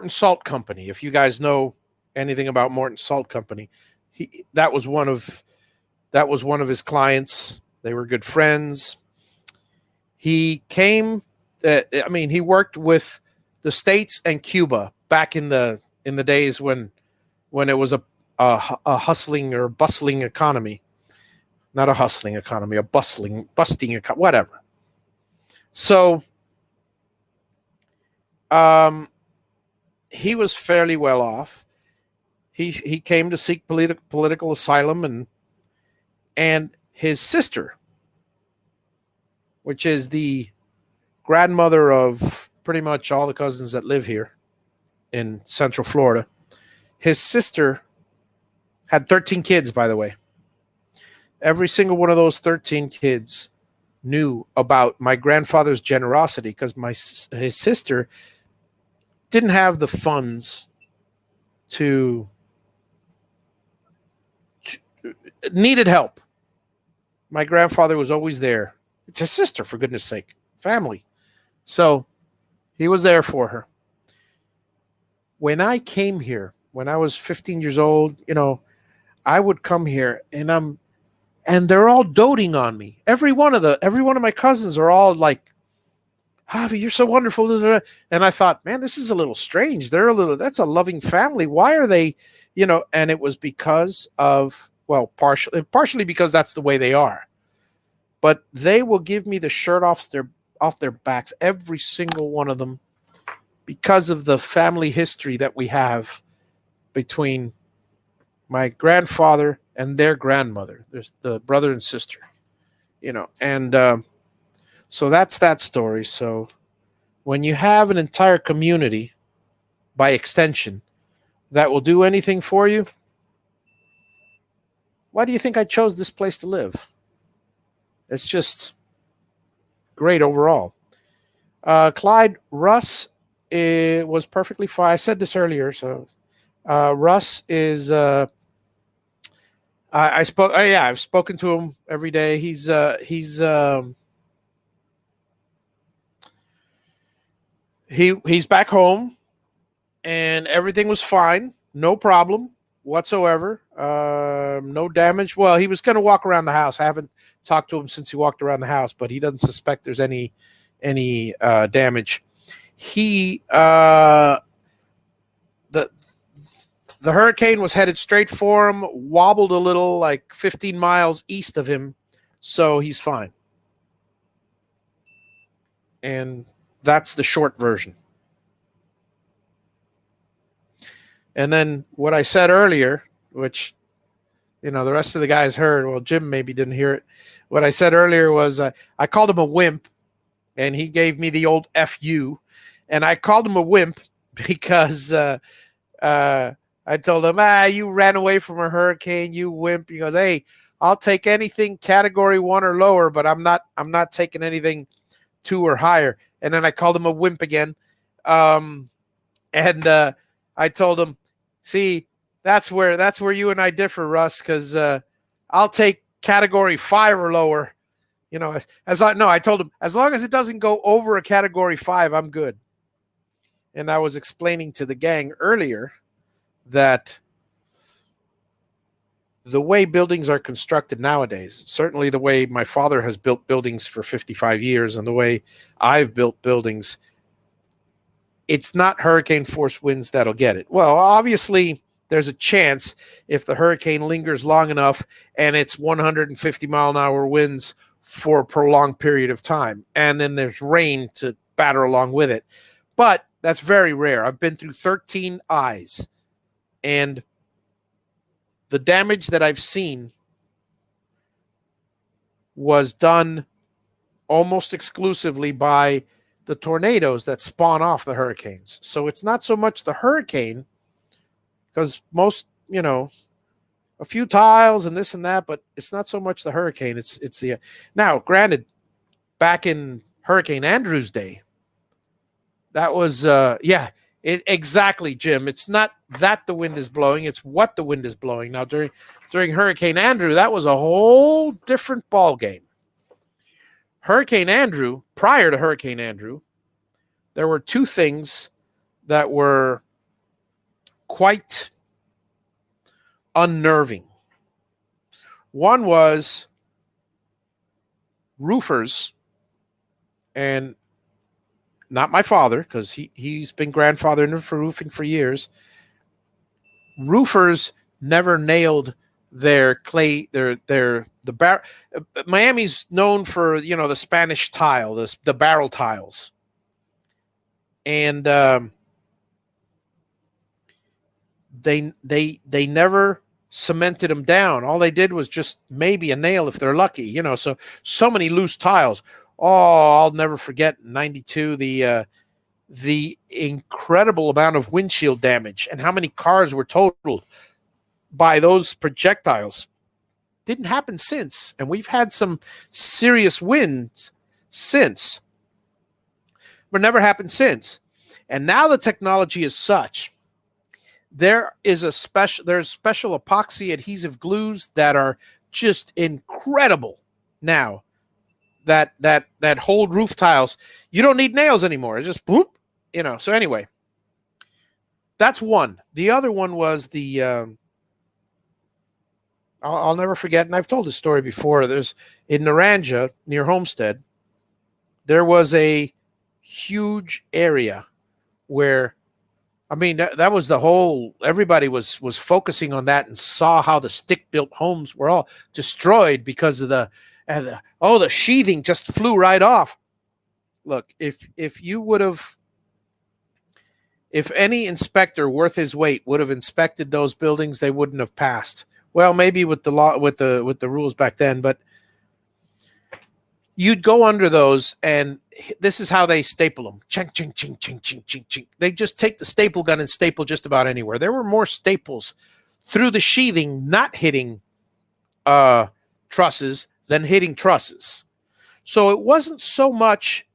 Salt Company, if you guys know anything about Morton Salt Company, That was one of his clients. They were good friends. He came. He worked with the States and Cuba back in the days when it was a hustling or bustling economy. Not a hustling economy, a busting economy, whatever. So um, he was fairly well off. He came to seek political asylum, and his sister, which is the grandmother of pretty much all the cousins that live here in Central Florida, his sister had 13 kids, by the way. Every single one of those 13 kids knew about my grandfather's generosity because his sister didn't have the funds to, to needed help. My grandfather was always there. It's his sister, for goodness sake, family. So he was there for her. When I came here, when I was 15 years old, I would come here and they're all doting on me. Every one of my cousins are all like, Javi, you're so wonderful. And I thought, man, this is a little strange. That's a loving family. Why are they, and it was because of, well, partially because that's the way they are. But they will give me the shirt off their backs, every single one of them, because of the family history that we have between my grandfather and their grandmother. There's the brother and sister, and so that's that story. So when you have an entire community, by extension, that will do anything for you, why do you think I chose this place to live? It's just great overall. Clyde, Russ was perfectly fine. I said this earlier, so Russ is. I spoke. Yeah, I've spoken to him every day. He's back home, and everything was fine, no problem whatsoever. No damage. Well, he was going to walk around the house. I haven't talked to him since he walked around the house, but he doesn't suspect there's any damage. He the the hurricane was headed straight for him, wobbled a little, like 15 miles east of him, so he's fine. And that's the short version. And then what I said earlier, which the rest of the guys heard. Well, Jim maybe didn't hear it. What I said earlier was I called him a wimp, and he gave me the old "fu," and I called him a wimp because I told him, you ran away from a hurricane, you wimp. He goes, hey, I'll take anything category 1 or lower, but I'm not taking anything 2 or higher. And then I called him a wimp again. And I told him, see, that's where you and I differ, Russ, because I'll take category 5 or lower. I told him, as long as it doesn't go over a category 5, I'm good. And I was explaining to the gang earlier that the way buildings are constructed nowadays, certainly the way my father has built buildings for 55 years and the way I've built buildings, it's not hurricane force winds that'll get it. Well, obviously, there's a chance if the hurricane lingers long enough and it's 150-mile-an-hour winds for a prolonged period of time, and then there's rain to batter along with it. But that's very rare. I've been through 13 eyes. And the damage that I've seen was done almost exclusively by the tornadoes that spawn off the hurricanes. So it's not so much the hurricane, because most, a few tiles and this and that, but it's not so much the hurricane. It's the now, granted, back in Hurricane Andrew's day, that was exactly, Jim. It's not that the wind is blowing; it's what the wind is blowing. Now, during Hurricane Andrew, that was a whole different ball game. Hurricane Andrew, prior to Hurricane Andrew, there were two things that were quite unnerving. One was roofers, and not my father, because he's been grandfathered for roofing for years. Roofers never nailed their clay, the bar. Miami's known for the Spanish tile, the barrel tiles, and they never cemented them down. All they did was just maybe a nail if they're lucky. So many loose tiles. Oh, I'll never forget '92 the incredible amount of windshield damage and how many cars were totaled by those projectiles. Didn't happen since, and we've had some serious winds since, but never happened since. And now the technology is such. There's special epoxy adhesive glues that are just incredible now that hold roof tiles. You don't need nails anymore. It's just boop, So anyway, that's one. The other one was the I'll never forget, and I've told this story before. There's in Naranja near Homestead, there was a huge area where, I mean, that was the whole. Everybody was focusing on that and saw how the stick-built homes were all destroyed because of the sheathing just flew right off. Look, if any inspector worth his weight would have inspected those buildings, they wouldn't have passed. Well, maybe with the law, with the rules back then, but you'd go under those, and this is how they staple them. Ching, ching, ching, ching, ching, ching, ching. They just take the staple gun and staple just about anywhere. There were more staples through the sheathing, not hitting trusses, than hitting trusses. So it wasn't so much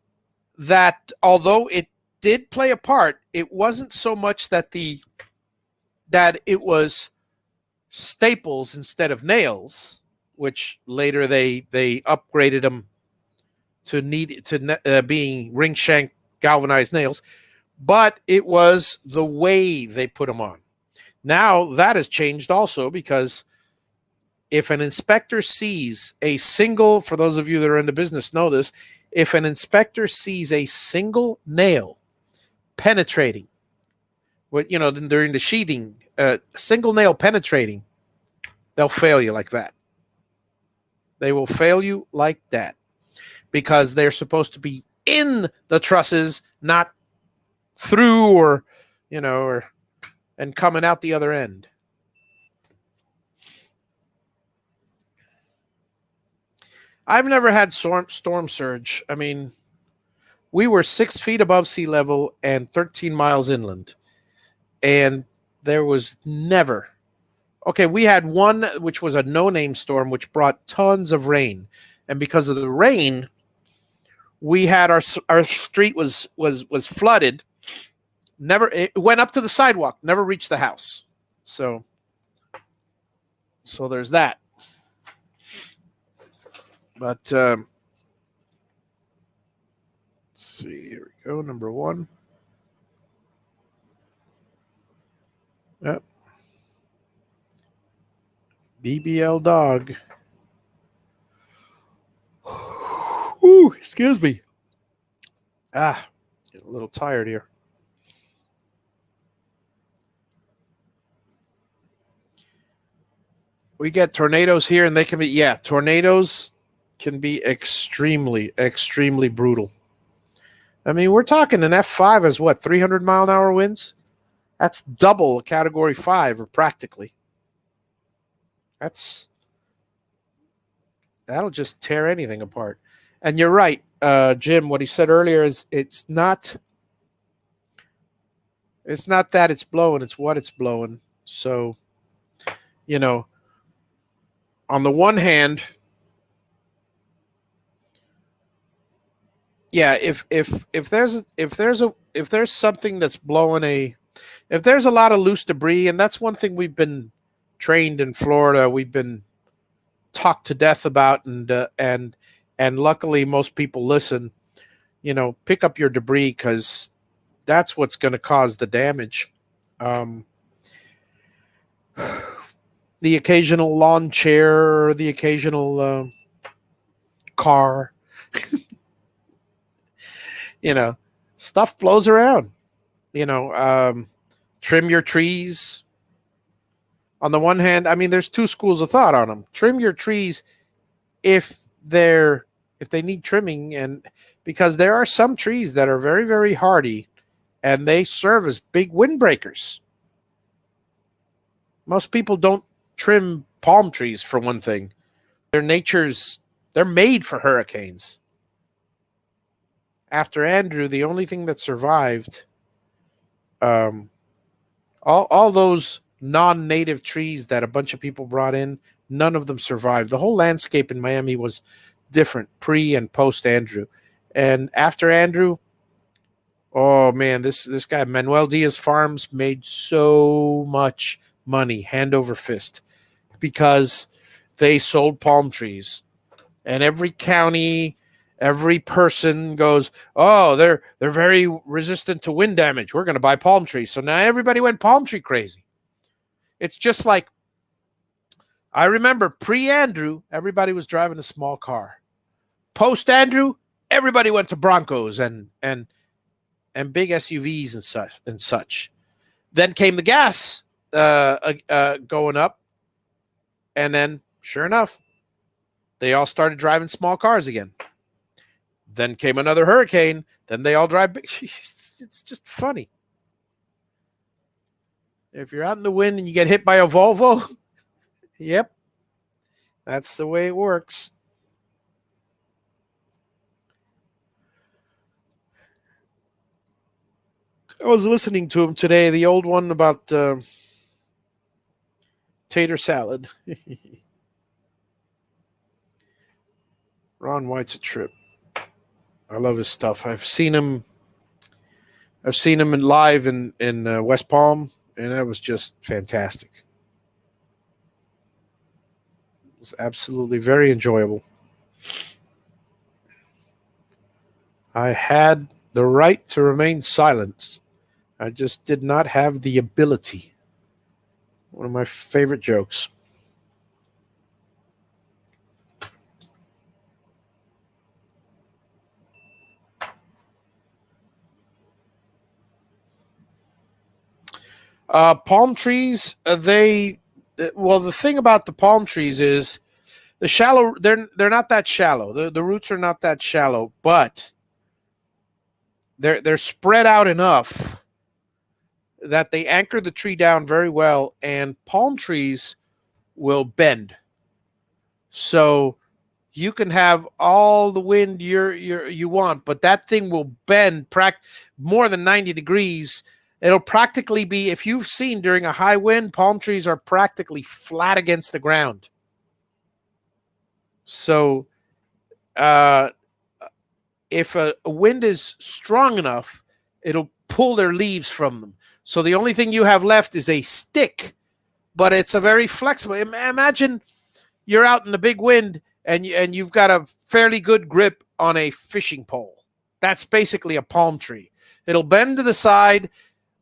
that, although it did play a part, it wasn't so much that it was staples instead of nails, which later they upgraded them to being ring shank galvanized nails, but it was the way they put them on. Now that has changed also, because if an inspector sees a single, for those of you that are in the business know this, if an inspector sees a single nail penetrating, during the sheathing, single nail penetrating, they'll fail you like that. They will fail you like that, because they're supposed to be in the trusses, not through and coming out the other end. I've never had storm surge. I mean, we were 6 feet above sea level and 13 miles inland, and there was never. Okay, we had one which was a no-name storm, which brought tons of rain, and because of the rain, we had our street was flooded. It went up to the sidewalk, never reached the house. So there's that. But let's see. Here we go. Number one. Yep. BBL dog. Ooh, excuse me. Getting a little tired here. We get tornadoes here, and they can be, tornadoes can be extremely, extremely brutal. I mean, we're talking an F5 is what, 300 mile an hour winds? That's double a Category 5, or practically. That'll just tear anything apart. And you're right, Jim. What he said earlier is it's not that it's blowing; it's what it's blowing. So, on the one hand, if there's something that's blowing if there's a lot of loose debris, and that's one thing we've been trained in Florida, we've been talked to death about, and luckily most people listen. Pick up your debris, because that's what's going to cause the damage. the occasional lawn chair, or the occasional car. You know, stuff blows around. You know, trim your trees. On the one hand, I mean, there's two schools of thought on them. Trim your trees if they're if they need trimming, and because there are some trees that are very very hardy, and they serve as big windbreakers. Most people don't trim palm trees for one thing. They're made for hurricanes. After Andrew, the only thing that survived, um, all those non-native trees that a bunch of people brought in, none of them survived. The whole landscape in Miami was different pre and post Andrew, and after Andrew, oh man, this guy Manuel Diaz Farms made so much money hand over fist because they sold palm trees, and every county, every person goes, "Oh, they're very resistant to wind damage. We're going to buy palm trees." So now everybody went palm tree crazy. It's just like I remember pre-Andrew, everybody was driving a small car. Post-Andrew, everybody went to Broncos and big SUVs and such. Then came the gas going up, and then sure enough, they all started driving small cars again. Then came another hurricane. Then they all drive big. It's just funny. If you're out in the wind and you get hit by a Volvo, yep, that's the way it works. I was listening to him today, the old one about tater salad. Ron White's a trip. I love his stuff. I've seen him. I've seen him in live in West Palm, and that was just fantastic. It was absolutely very enjoyable. I had the right to remain silent. I just did not have the ability. One of my favorite jokes. Palm trees, well, the thing about the palm trees is the shallow. They're not that shallow. The roots are not that shallow, but they're spread out enough that they anchor the tree down very well, and palm trees will bend. So you can have all the wind you want, but that thing will bend more than 90 degrees. It'll practically be, if you've seen during a high wind, palm trees are practically flat against the ground. So uh, if a wind is strong enough, it'll pull their leaves from them. So the only thing you have left is a stick, but it's a very flexible. Imagine you're out in the big wind and you've got a fairly good grip on a fishing pole. That's basically a palm tree. It'll bend to the side,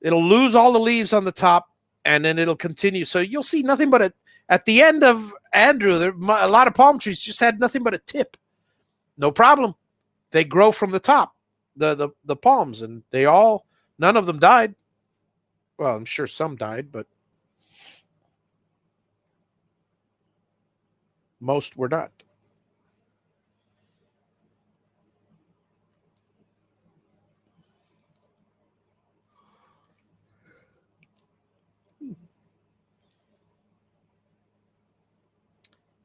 it'll lose all the leaves on the top, and then it'll continue. So you'll see nothing but at the end of Andrew, a lot of palm trees just had nothing but a tip. No problem. They grow from the top, the palms, and none of them died. Well, I'm sure some died, but most were not.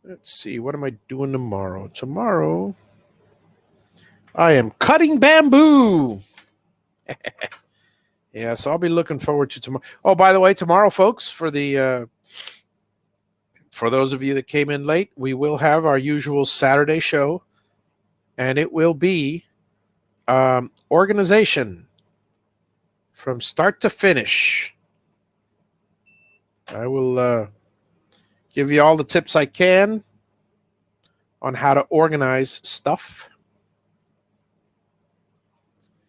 Let's see. What am I doing tomorrow? Tomorrow, I am cutting bamboo. Yeah, so I'll be looking forward to tomorrow. Oh, by the way, tomorrow, folks, for those of you that came in late, we will have our usual Saturday show, and it will be organization from start to finish. I will give you all the tips I can on how to organize stuff.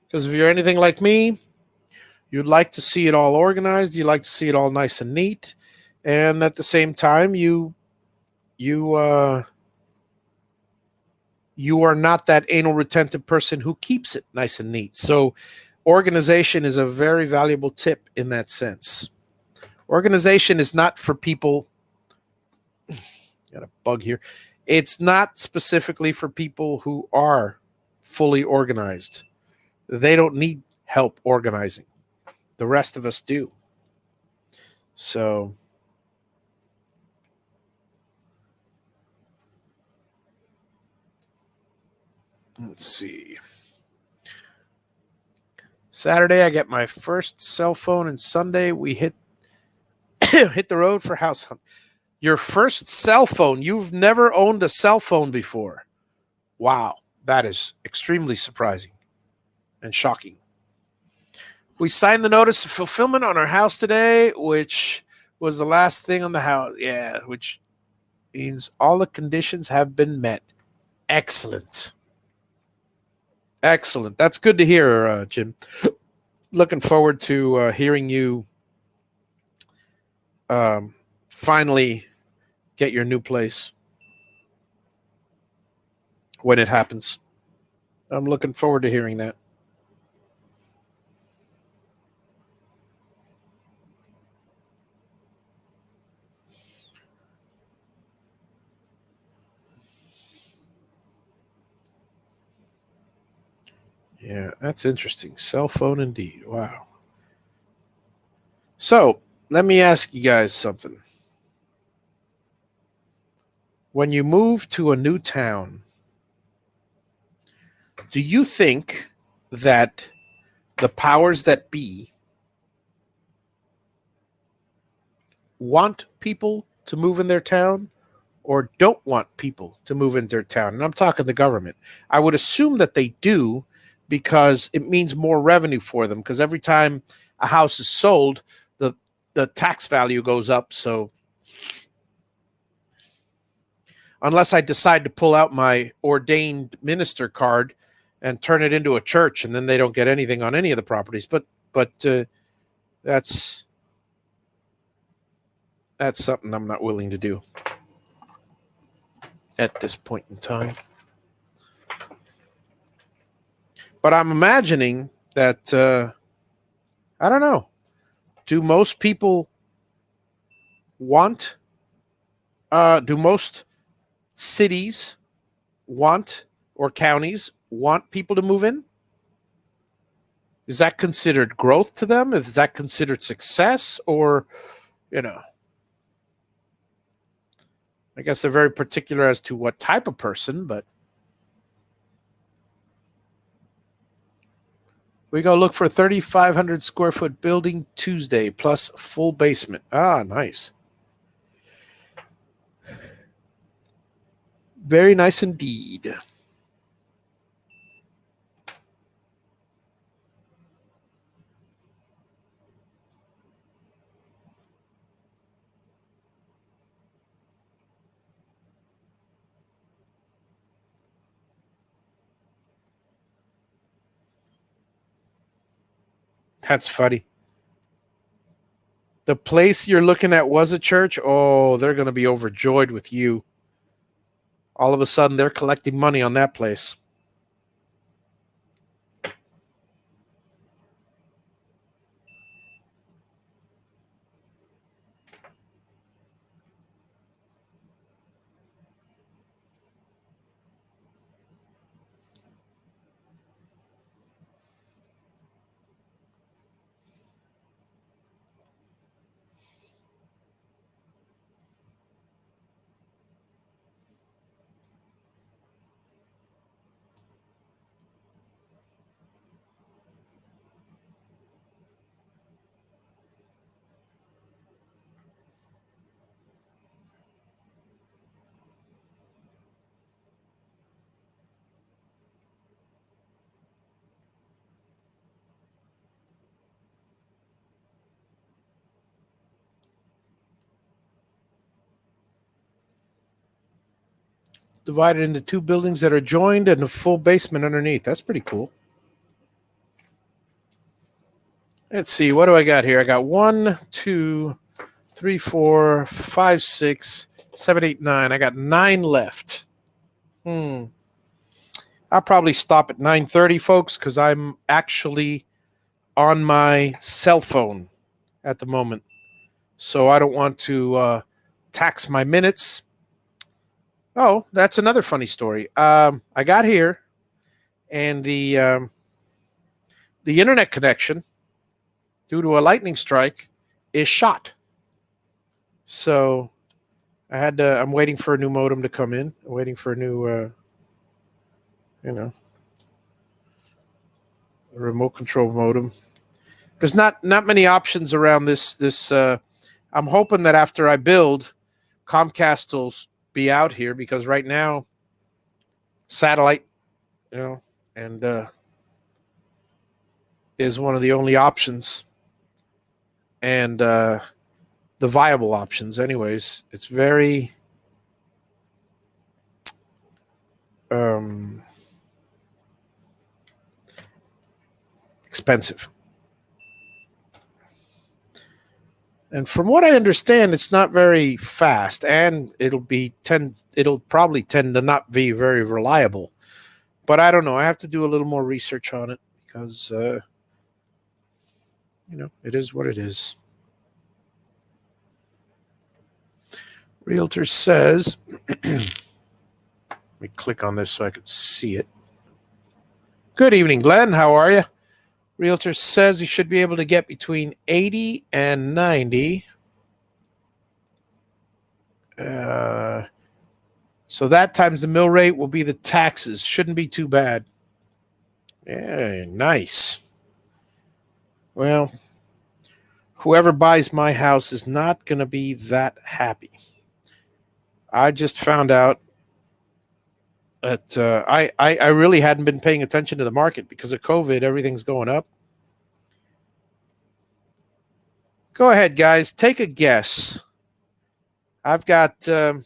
Because if you're anything like me, you'd like to see it all organized. You like to see it all nice and neat. and at the same time, you you are not that anal retentive person who keeps it nice and neat. So organization is a very valuable tip in that sense. Organization is not for people, got a bug here. It's not specifically for people who are fully organized. They don't need help organizing. The rest of us do. So let's see. Saturday, I get my first cell phone, and Sunday we hit hit the road for house hunt. Your first cell phone? You've never owned a cell phone before? Wow, that is extremely surprising and shocking. We signed the notice of fulfillment on our house today, which was the last thing on the house. Yeah, which means all the conditions have been met. Excellent. Excellent. That's good to hear, Jim. Looking forward to hearing you finally get your new place when it happens. I'm looking forward to hearing that. Yeah, that's interesting. Cell phone indeed. Wow. So let me ask you guys something. When you move to a new town, do you think that the powers that be want people to move in their town or don't want people to move in their town? And I'm talking the government. I would assume that they do because it means more revenue for them because every time a house is sold, the tax value goes up. So unless I decide to pull out my ordained minister card and turn it into a church, and then they don't get anything on any of the properties. But that's that's something I'm not willing to do at this point in time. But I'm imagining that I don't know. Do most people want? Do most cities want or counties want people to move in? Is that considered growth to them? Is that considered success? Or, you know, I guess they're very particular as to what type of person, but we go look for a 3,500 square foot building Tuesday plus full basement. Ah, nice. Very nice indeed. That's funny. The place you're looking at was a church. Oh, they're going to be overjoyed with you. All of a sudden, they're collecting money on that place. Divided into two buildings that are joined and a full basement underneath. That's pretty cool. Let's see. What do I got here? I got 1, 2, 3, 4, 5, 6, 7, 8, 9. I got 9 left. I'll probably stop at 9:30, folks, because I'm actually on my cell phone at the moment. So I don't want to tax my minutes. Oh, that's another funny story. I got here, and the internet connection, due to a lightning strike, is shot. So I had to. I'm waiting for a new modem to come in. I'm waiting for a new, you know, a remote control modem. There's not many options around this. I'm hoping that after I build, Comcast will be out here because right now, satellite, you know, and is one of the only options, and the viable options. Anyways, it's very um, expensive. And from what I understand, it's not very fast, and it'll probably tend to not be very reliable. But I don't know. I have to do a little more research on it because it is what it is. Realtor says, let me click on this so I could see it. Good evening, Glenn. How are you? Realtor says you should be able to get between 80 and 90. So that times the mill rate will be the taxes. Shouldn't be too bad. Yeah, nice. Well, whoever buys my house is not going to be that happy. I just found out that I really hadn't been paying attention to the market because of COVID. Everything's going up. Go ahead, guys. Take a guess. I've got a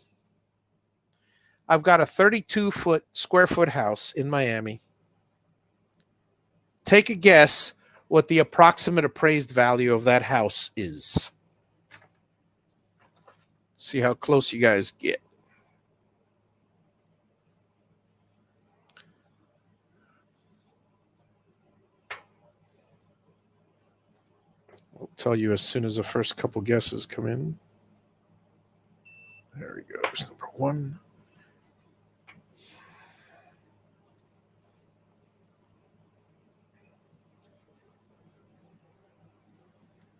32 square foot house in Miami. Take a guess what the approximate appraised value of that house is. See how close you guys get. I'll tell you as soon as the first couple guesses come in. There we go. There's number 1.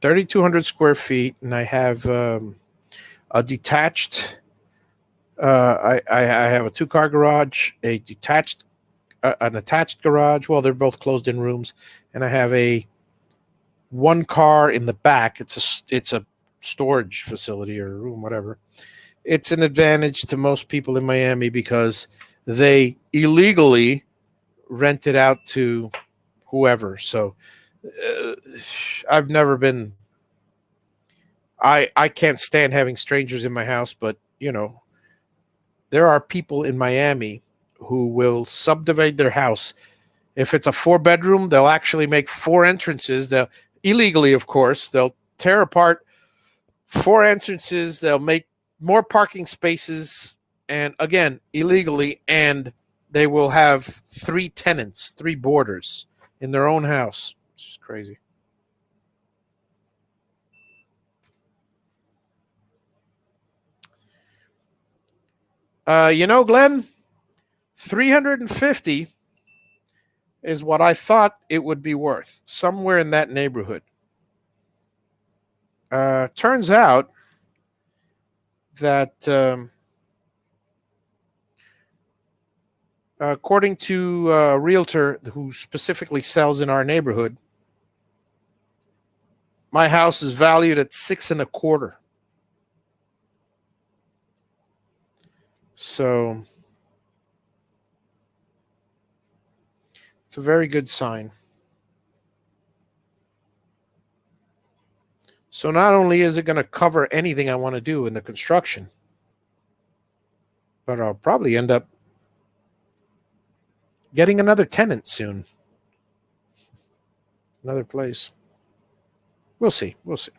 $3,200 square feet, and I have a detached. I have a 2-car garage, an attached garage. Well, they're both closed-in rooms, and I have a 1 car in the back. It's a storage facility or room, whatever. It's an advantage to most people in Miami because they illegally rent it out to whoever. So I've never been. I can't stand having strangers in my house, but there are people in Miami who will subdivide their house. If it's a 4-bedroom, they'll actually make 4 entrances. They'll illegally, of course, they'll tear apart 4 entrances. They'll make more parking spaces, and again, illegally, and they will have 3 tenants, 3 boarders in their own house. It's just crazy. Glenn, 350 is what I thought it would be worth, somewhere in that neighborhood. Turns out that according to a realtor who specifically sells in our neighborhood, my house is valued at 6.25. So it's a very good sign. So not only is it going to cover anything I want to do in the construction, but I'll probably end up getting another tenant soon. Another place. We'll see. We'll see.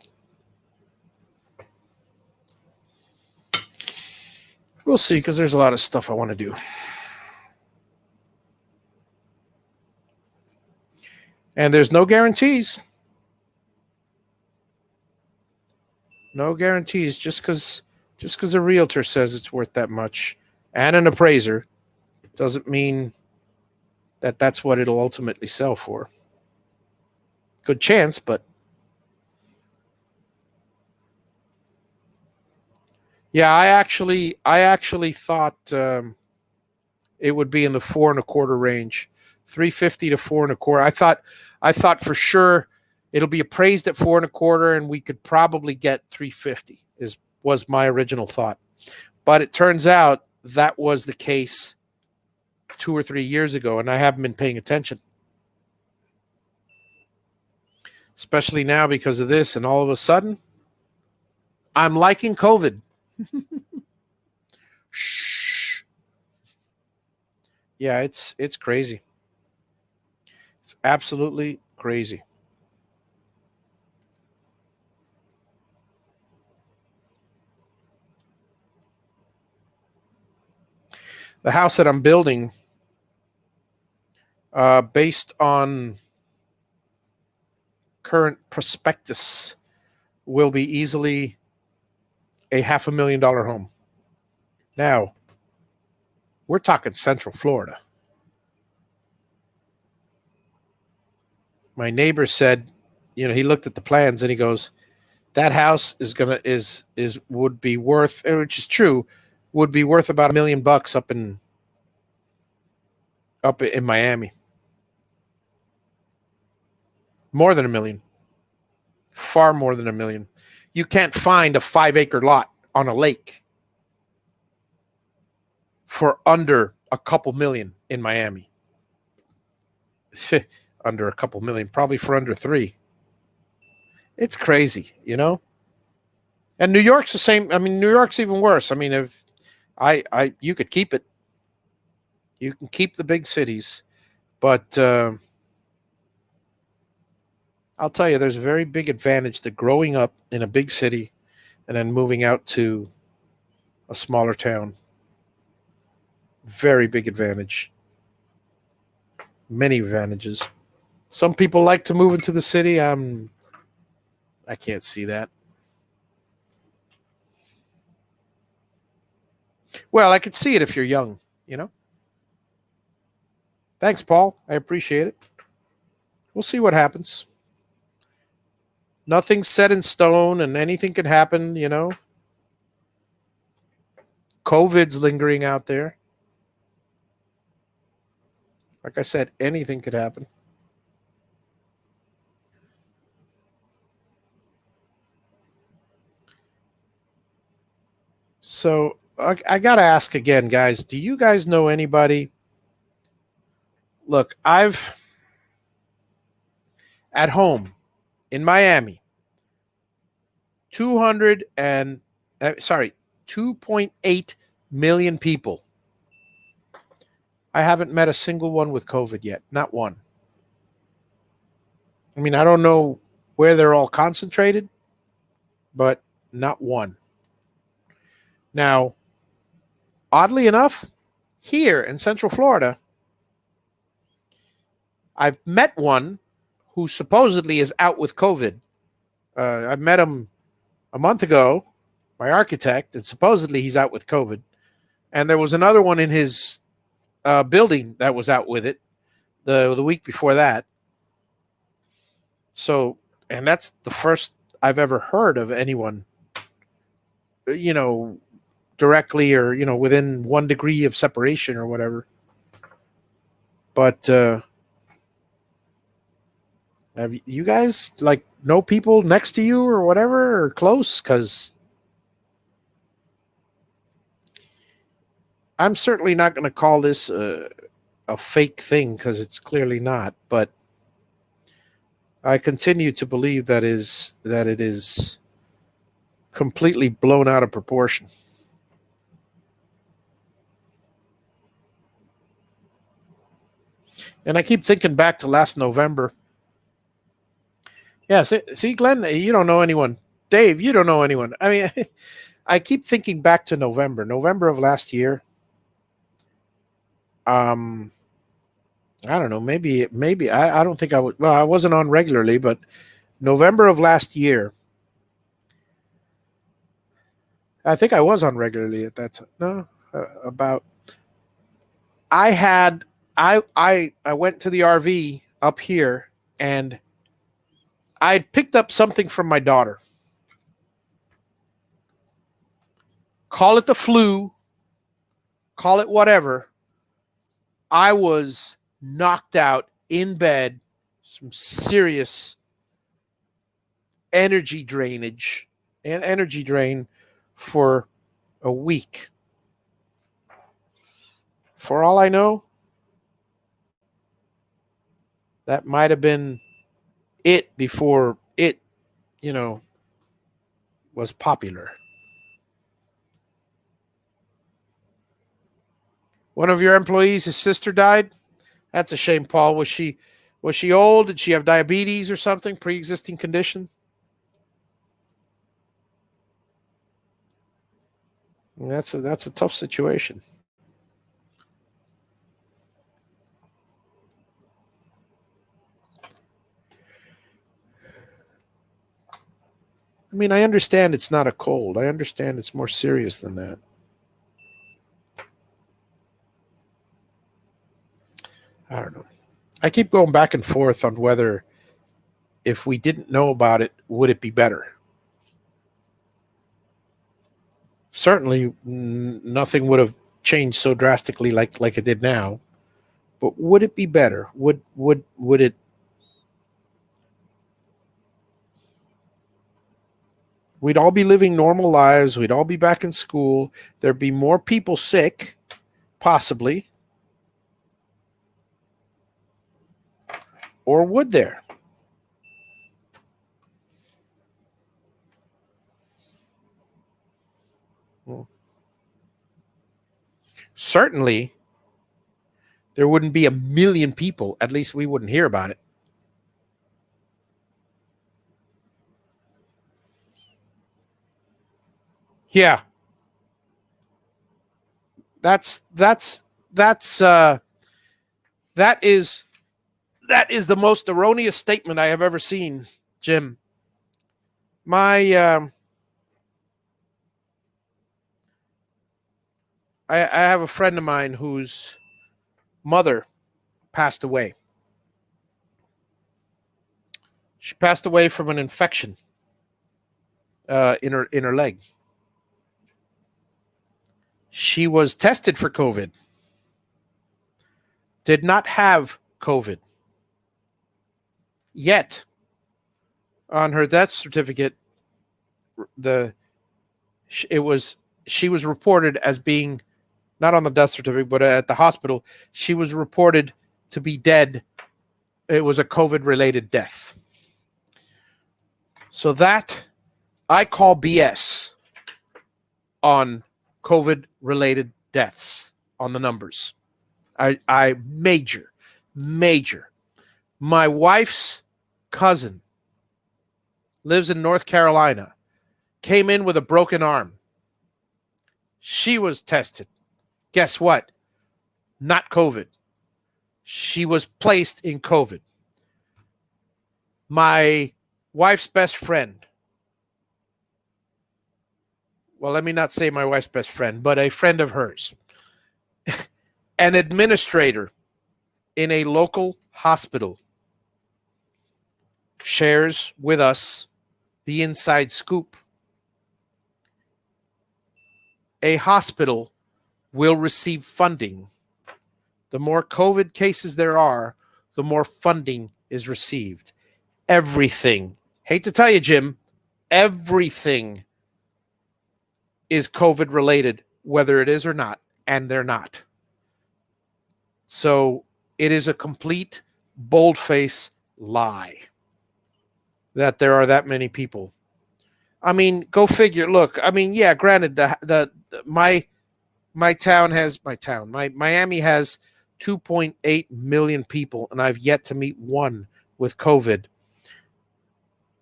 We'll see, because there's a lot of stuff I want to do. And there's no guarantees. No guarantees. Just because a realtor says it's worth that much and an appraiser doesn't mean that that's what it'll ultimately sell for. Good chance, but yeah, I actually thought it would be in the 4.25 range, 350 to 4.25. I thought for sure it'll be appraised at 4.25, and we could probably get 350. Was my original thought, but it turns out that was the case 2 or 3 years ago, and I haven't been paying attention, especially now because of this. And all of a sudden, I'm liking COVID. Shh. Yeah, it's crazy. It's absolutely crazy. The house that I'm building, based on current prospectus, will be easily a $500,000 home. Now, we're talking Central Florida. My neighbor said, he looked at the plans and he goes, "That house would be worth," which is true, would be worth about $1 million up in Miami. More than 1 million. Far more than 1 million. You can't find a 5-acre lot on a lake for under a couple million in Miami. Under a couple million, probably for under 3. It's crazy. And New York's the same. I mean, New York's even worse. I mean, if you could keep it, you can keep the big cities, but I'll tell you, there's a very big advantage to growing up in a big city and then moving out to a smaller town. Very big advantage. Many advantages. Some people like to move into the city. I can't see that. Well, I could see it if you're young. Thanks, Paul. I appreciate it. We'll see what happens. Nothing's set in stone, and anything could happen. COVID's lingering out there. Like I said, anything could happen. So I got to ask again, guys. Do you guys know anybody? Look, I've at home in Miami, 200 and sorry, 2.8 million people. I haven't met a single one with COVID yet. Not one. I mean, I don't know where they're all concentrated, but not one. Now, oddly enough, here in Central Florida, I've met one who supposedly is out with COVID. I met him a month ago, my architect, and supposedly he's out with COVID. And there was another one in his building that was out with it the week before that. So, and that's the first I've ever heard of anyone, you know, directly or within 1 degree of separation or whatever. But have you guys like know people next to you or whatever or close? Because I'm certainly not going to call this a fake thing because it's clearly not. But I continue to believe that it is completely blown out of proportion. And I keep thinking back to last November. Yeah, see, Glenn, you don't know anyone. Dave, you don't know anyone. I mean, I keep thinking back to November of last year. Um, I don't know. Maybe I don't think I would. Well, I wasn't on regularly, but November of last year, I think I was on regularly at that time. No, about I had I went to the RV up here and I had picked up something from my daughter. Call it the flu, call it whatever. I was knocked out in bed, some serious energy drainage and energy drain for a week. For all I know, that might have been it before it, you know, was popular. One of your employees, his sister died. That's a shame, Paul. Was she old? Did she have diabetes or something? Pre-existing condition? That's a tough situation. I mean, I understand it's not a cold. I understand it's more serious than that. I don't know. I keep going back and forth on whether if we didn't know about it, would it be better? Certainly, nothing would have changed so drastically like it did now. But would it be better? Would it? We'd all be living normal lives. We'd all be back in school. There'd be more people sick, possibly, or would there? Well, certainly, there wouldn't be a million people. At least we wouldn't hear about it. Yeah, that's that's that's that is that is the most erroneous statement I have ever seen, Jim. My I have a friend of mine whose mother passed away. She passed away from an infection in her leg. She was tested for COVID. Did not have COVID. Yet on her death certificate, the it was she was reported as being not on the death certificate, but at the hospital, she was reported to be dead. It was a COVID related death. So that I call BS on COVID related deaths on the numbers. I major. My wife's cousin lives in North Carolina, came in with a broken arm. She was tested. Guess what? Not COVID. She was placed in COVID. My wife's best friend, well, let me not say my wife's best friend, but a friend of hers, an administrator in a local hospital, shares with us the inside scoop. A hospital will receive funding. The more COVID cases there are, the more funding is received. Everything, hate to tell you, Jim, everything is COVID related, whether it is or not, and they're not. So it is a complete bold-faced lie that there are that many people. I mean, go figure. Look, I mean, yeah, granted, my Miami has 2.8 million people, and I've yet to meet one with COVID.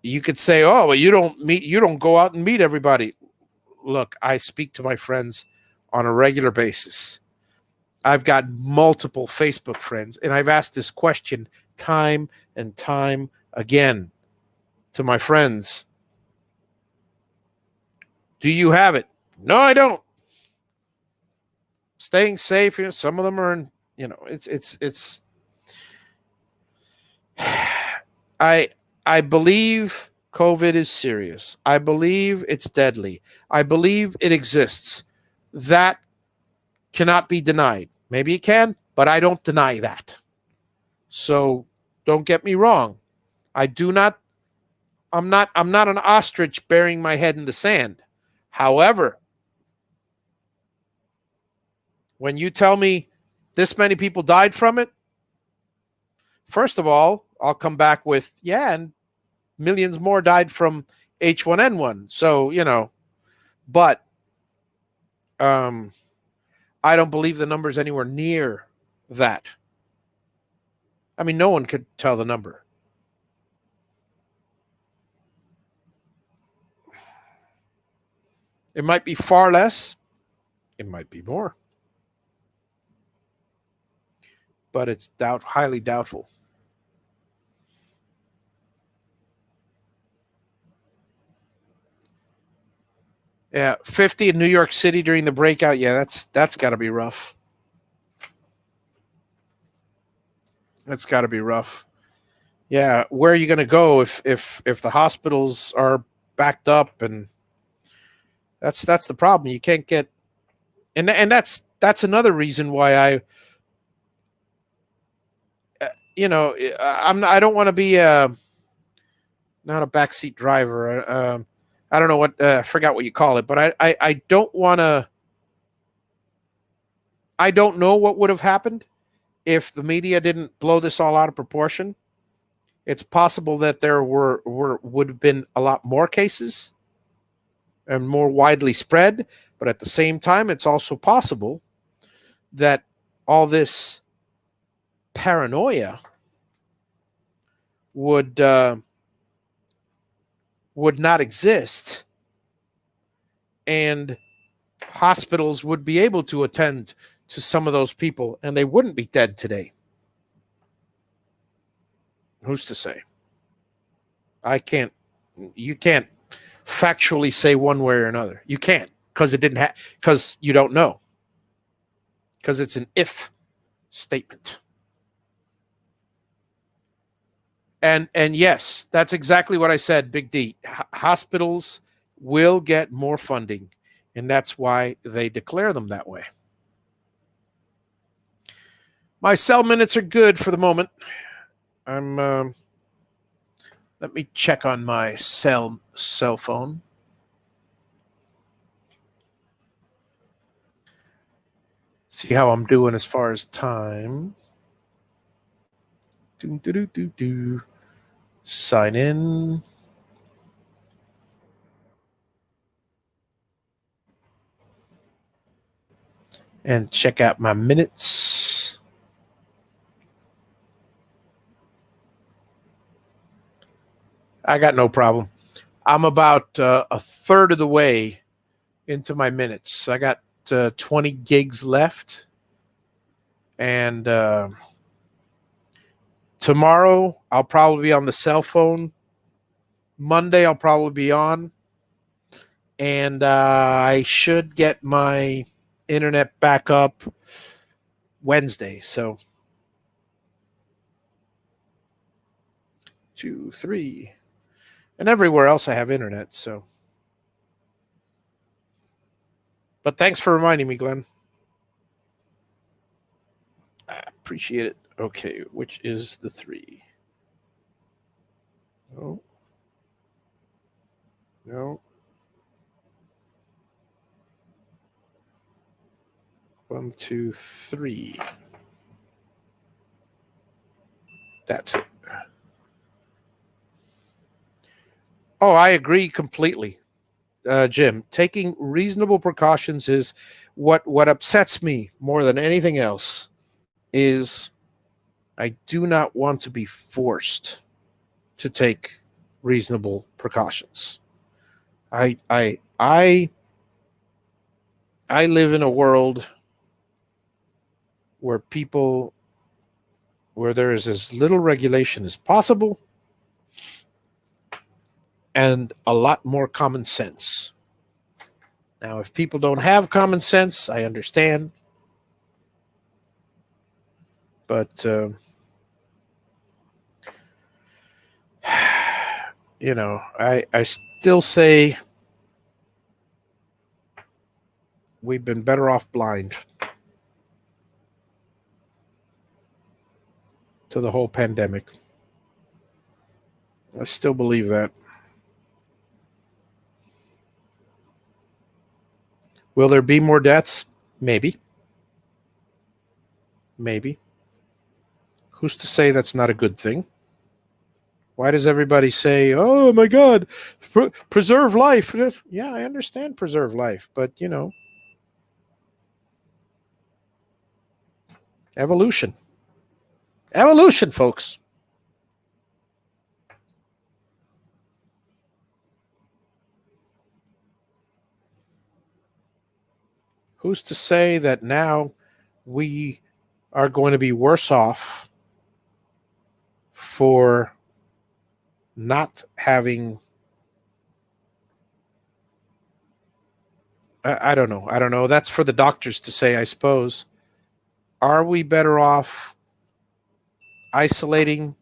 You could say, oh, well, you don't go out and meet everybody. look, I speak to my friends on a regular basis. I've got multiple Facebook friends, and I've asked this question time and time again to my friends. Do you have it? No, I don't. Staying safe. Some of them are in, it's I I believe COVID is serious. I believe it's deadly. I believe it exists. That cannot be denied. Maybe it can, but I don't deny that. So don't get me wrong. I do not I'm not an ostrich burying my head in the sand. However, when you tell me this many people died from it, first of all, I'll come back with, yeah, and millions more died from H1N1. So, but um, I don't believe the number's anywhere near that. I mean, no one could tell the number. It might be far less, it might be more, but it's highly doubtful. Yeah, 50 in New York City during the breakout. Yeah, that's got to be rough. That's got to be rough. Yeah, where are you going to go if the hospitals are backed up, and that's the problem. You can't get, and that's another reason why I don't want to be not a backseat driver. I don't know what I forgot what you call it, but I don't want to. I don't know what would have happened if the media didn't blow this all out of proportion. It's possible that there would have been a lot more cases and more widely spread, but at the same time, it's also possible that all this paranoia would would not exist, and hospitals would be able to attend to some of those people, and they wouldn't be dead today. Who's to say? I can't. You can't factually say one way or another. You can't because because you don't know, because it's an if statement. And yes, that's exactly what I said, Big D. Hospitals will get more funding, and that's why they declare them that way. My cell minutes are good for the moment. I'm let me check on my cell phone. See how I'm doing as far as time. Do do do do do. Sign in. And check out my minutes. I got no problem. I'm about a third of the way into my minutes. I got 20 gigs left. And tomorrow, I'll probably be on the cell phone. Monday, I'll probably be on. And I should get my internet back up Wednesday. So 2, 3. And everywhere else I have internet. So, but thanks for reminding me, Glenn. I appreciate it. Okay, which is the 3? No. No. 1, 2, 3. That's it. Oh, I agree completely, Jim. Taking reasonable precautions is what upsets me more than anything else. Is I do not want to be forced to take reasonable precautions. I I live in a world where there is as little regulation as possible and a lot more common sense. Now, if people don't have common sense, I understand. But, I still say we've been better off blind to the whole pandemic. I still believe that. Will there be more deaths? Maybe. Maybe. Who's to say that's not a good thing? Why does everybody say, "Oh my God, preserve life"? Yeah, I understand preserve life, but evolution, evolution, folks. Who's to say that now we are going to be worse off for not having? I don't know. I don't know. That's for the doctors to say, I suppose. Are we better off isolating,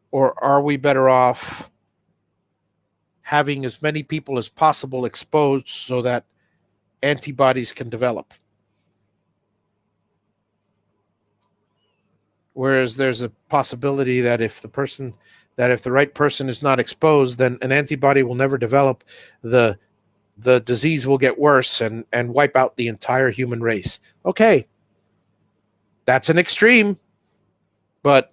or are we better off having as many people as possible exposed so that antibodies can develop? Whereas there's a possibility that if the right person is not exposed, then an antibody will never develop. The disease will get worse and wipe out the entire human race. Okay, that's an extreme, but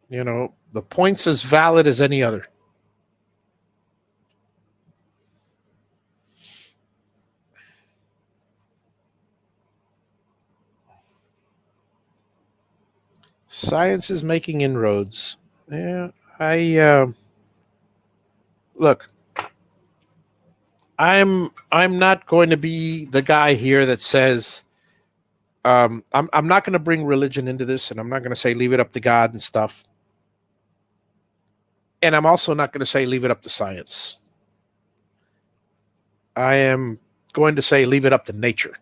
the point's as valid as any other. Science is making inroads. Yeah, I look. I'm not going to be the guy here that says I'm not going to bring religion into this, and I'm not going to say leave it up to God and stuff. And I'm also not going to say leave it up to science. I am going to say leave it up to nature.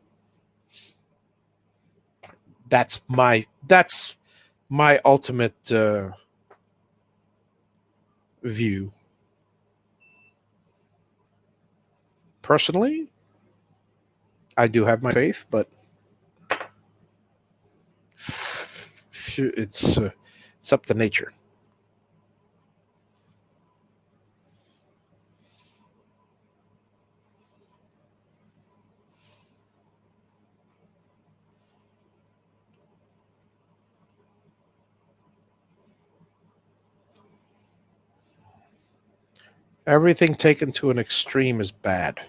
That's my ultimate view. Personally, I do have my faith, but it's up to nature. Everything taken to an extreme is bad.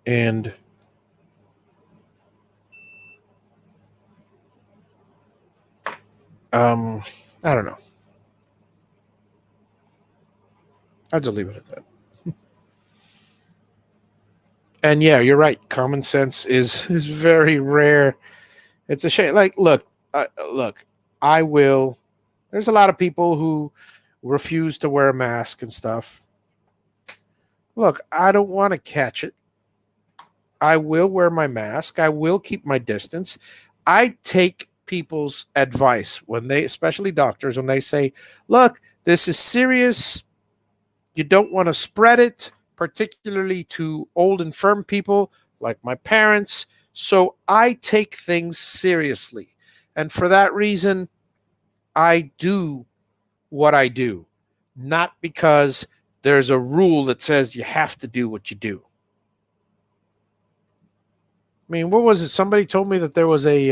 And I don't know. I'll just leave it at that. And yeah, you're right. Common sense is very rare. It's a shame. Like, look. I will. There's a lot of people who refuse to wear a mask and stuff. Look, I don't want to catch it. I will wear my mask. I will keep my distance. I take people's advice when they, especially doctors, when they say, "Look, this is serious. You don't want to spread it, particularly to old, infirm people like my parents." So I take things seriously. And for that reason, I do what I do, not because there's a rule that says you have to do what you do. I mean, what was it? Somebody told me that there was a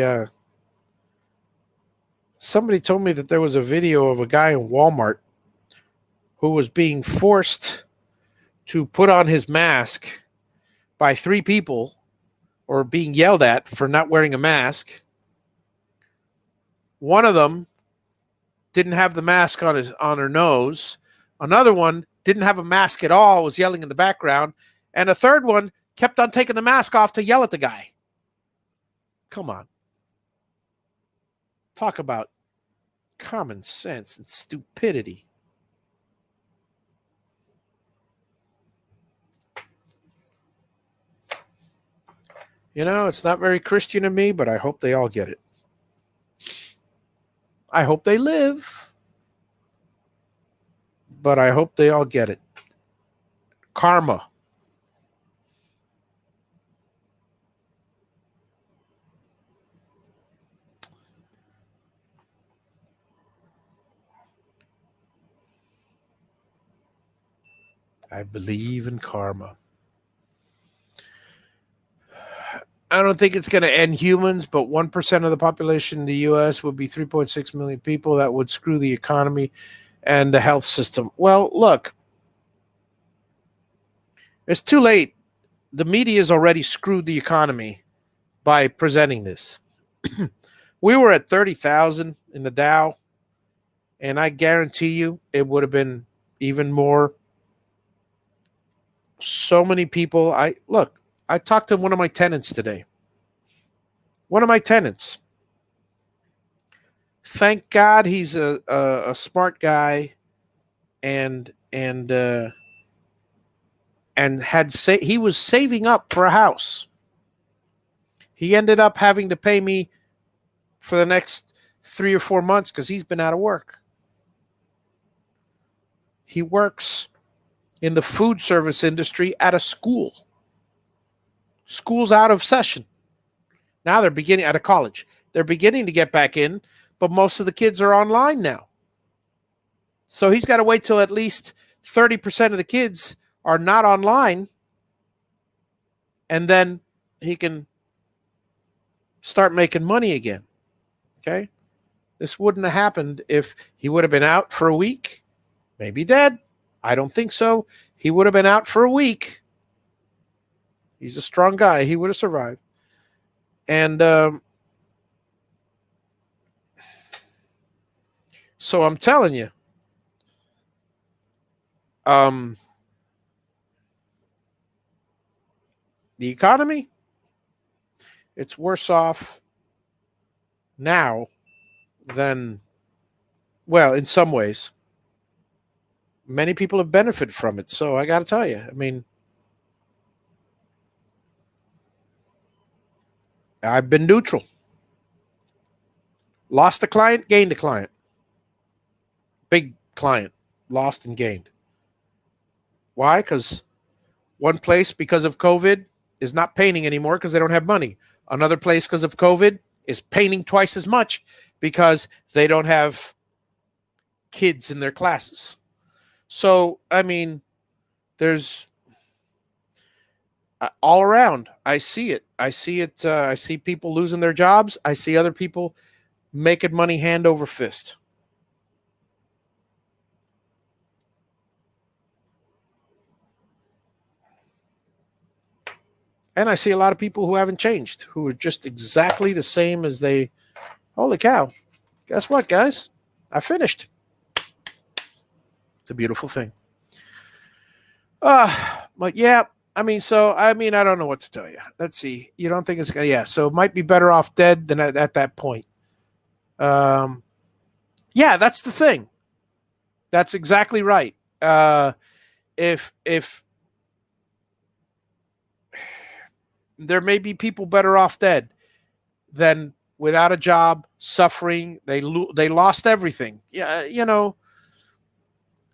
video of a guy in Walmart who was being forced to put on his mask by three people, or being yelled at for not wearing a mask. One of them didn't have the mask on her nose. Another one didn't have a mask at all, was yelling in the background, and a third one kept on taking the mask off to yell at the guy. Come on. Talk about common sense and stupidity. You know, it's not very Christian of me, but I hope they all get it. I hope they live, but I hope they all get it. Karma. I believe in karma. I don't think it's going to end humans, but 1% of the population in the U.S. would be 3.6 million people. That would screw the economy and the health system. Well, look, it's too late. The media has already screwed the economy by presenting this. We were at 30,000 in the Dow, and I guarantee you it would have been even more. So many people. I talked to one of my tenants today. One of my tenants. Thank God he's a smart guy, and he was saving up for a house. He ended up having to pay me for the next 3 or 4 months because he's been out of work. He works in the food service industry at a school. School's out of session. Now they're beginning at a college. They're beginning to get back in, but most of the kids are online now. So he's got to wait till at least 30% of the kids are not online, and then he can start making money again. Okay? This wouldn't have happened if he would have been out for a week, maybe dead. I don't think so. He would have been out for a week. He's a strong guy. He would have survived. And so I'm telling you, the economy, it's worse off now than, well, in some ways. Many people have benefited from it. So I got to tell you, I mean, I've been neutral. Lost a client, gained a client. Big client, lost and gained. Why? Because one place, because of COVID, is not painting anymore because they don't have money. Another place, because of COVID, is painting twice as much because they don't have kids in their classes. So, I mean, there's all around. I see it. I see people losing their jobs. I see other people making money hand over fist. And I see a lot of people who haven't changed, who are just exactly the same as they. Holy cow. Guess what, guys? I finished. It's a beautiful thing. But yeah, I don't know what to tell you. Let's see. You don't think it's gonna? Yeah. So it might be better off dead than at that point. Yeah, that's the thing. That's exactly right. If there may be people better off dead than without a job, suffering. They lost everything. Yeah,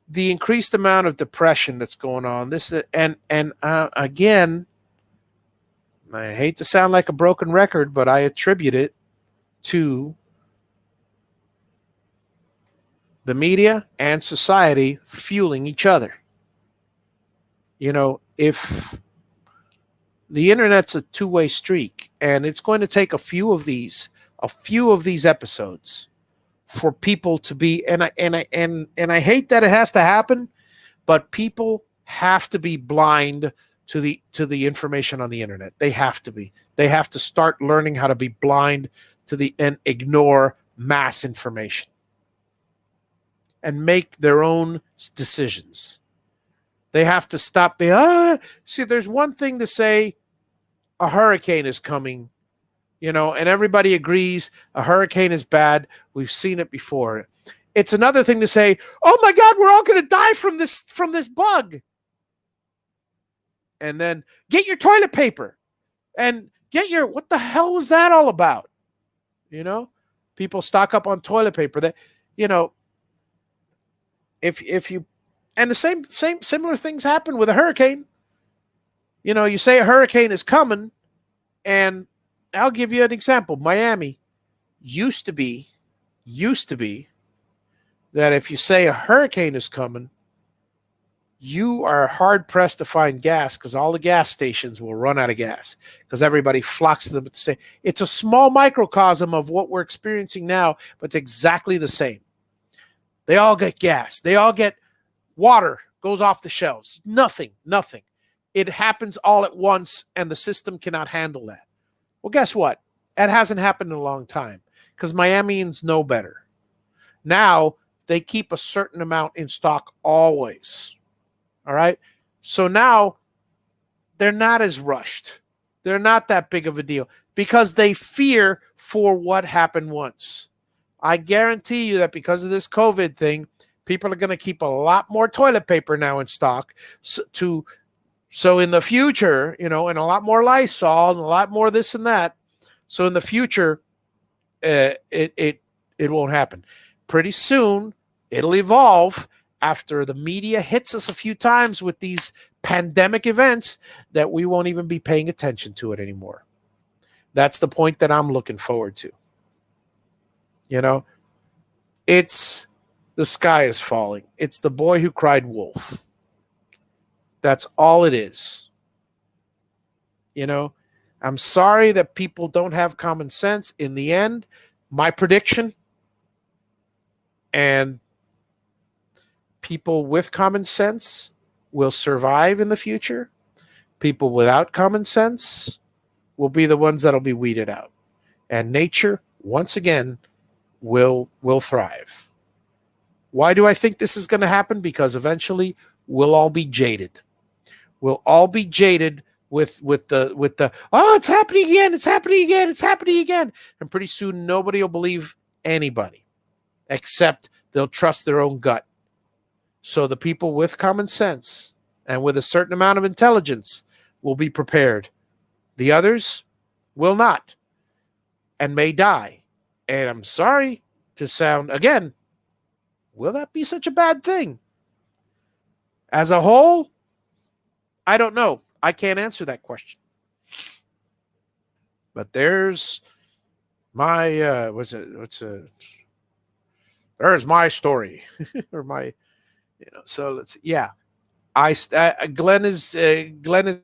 the increased amount of depression that's going on. Again, I hate to sound like a broken record, but I attribute it to the media and society fueling each other. If the internet's a two-way streak, and it's going to take a few of these episodes for people to be, and I hate that it has to happen, but people have to be blind to the information on the internet. They have to be. They have to start learning how to be blind and ignore mass information. and make their own decisions. They have to stop being, see, there's one thing to say a hurricane is coming, and everybody agrees a hurricane is bad. We've seen it before. It's another thing to say, oh my God, we're all going to die from this bug. And then get your toilet paper and what the hell was that all about? People stock up on toilet paper that, if you, and the same similar things happen with a hurricane. You say a hurricane is coming, and I'll give you an example. Miami used to be that if you say a hurricane is coming, you are hard pressed to find gas because all the gas stations will run out of gas because everybody flocks to them. It's a small microcosm of what we're experiencing now, but it's exactly the same. They all get gas. They all get water goes off the shelves. Nothing. It happens all at once, and the system cannot handle that. Well, guess what? That hasn't happened in a long time because Miamians know better. Now, they keep a certain amount in stock always. All right? So now, they're not as rushed. They're not that big of a deal because they fear for what happened once. I guarantee you that because of this COVID thing, people are going to keep a lot more toilet paper now in stock so in the future, and a lot more Lysol and a lot more this and that. So in the future, it won't happen. Pretty soon, it'll evolve after the media hits us a few times with these pandemic events that we won't even be paying attention to it anymore. That's the point that I'm looking forward to. It's the sky is falling. It's the boy who cried wolf. That's all it is. I'm sorry that people don't have common sense. In the end, my prediction, and people with common sense will survive in the future. People without common sense will be the ones that'll be weeded out. And nature, once again, will thrive. Why do I think this is going to happen? Because eventually we'll all be jaded. We'll all be jaded with the it's happening again. And pretty soon nobody will believe anybody except they'll trust their own gut. So the people with common sense and with a certain amount of intelligence will be prepared. The others will not and may die. And I'm sorry to sound, again, will that be such a bad thing? As a whole, I don't know. I can't answer that question. But there's my there's my story or my so let's Glenn is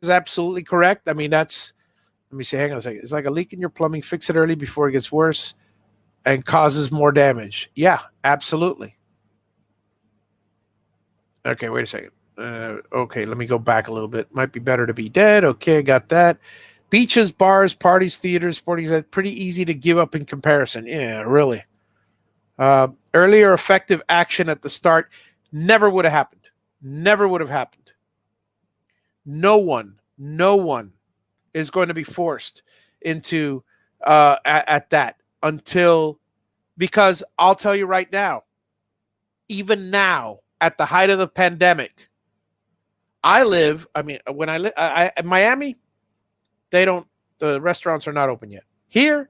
absolutely correct. I mean, let me see, hang on a second. It's like a leak in your plumbing. Fix it early before it gets worse and causes more damage. Yeah, absolutely. Okay, wait a second. Okay, let me go back a little bit. Might be better to be dead. Okay, got that. Beaches, bars, parties, theaters, sporting events, pretty easy to give up in comparison. Yeah, really. Earlier effective action at the start never would have happened. Never would have happened. No one is going to be forced into at that until, because I'll tell you right now, even now at the height of the pandemic, when I live in Miami, the restaurants are not open yet. Here,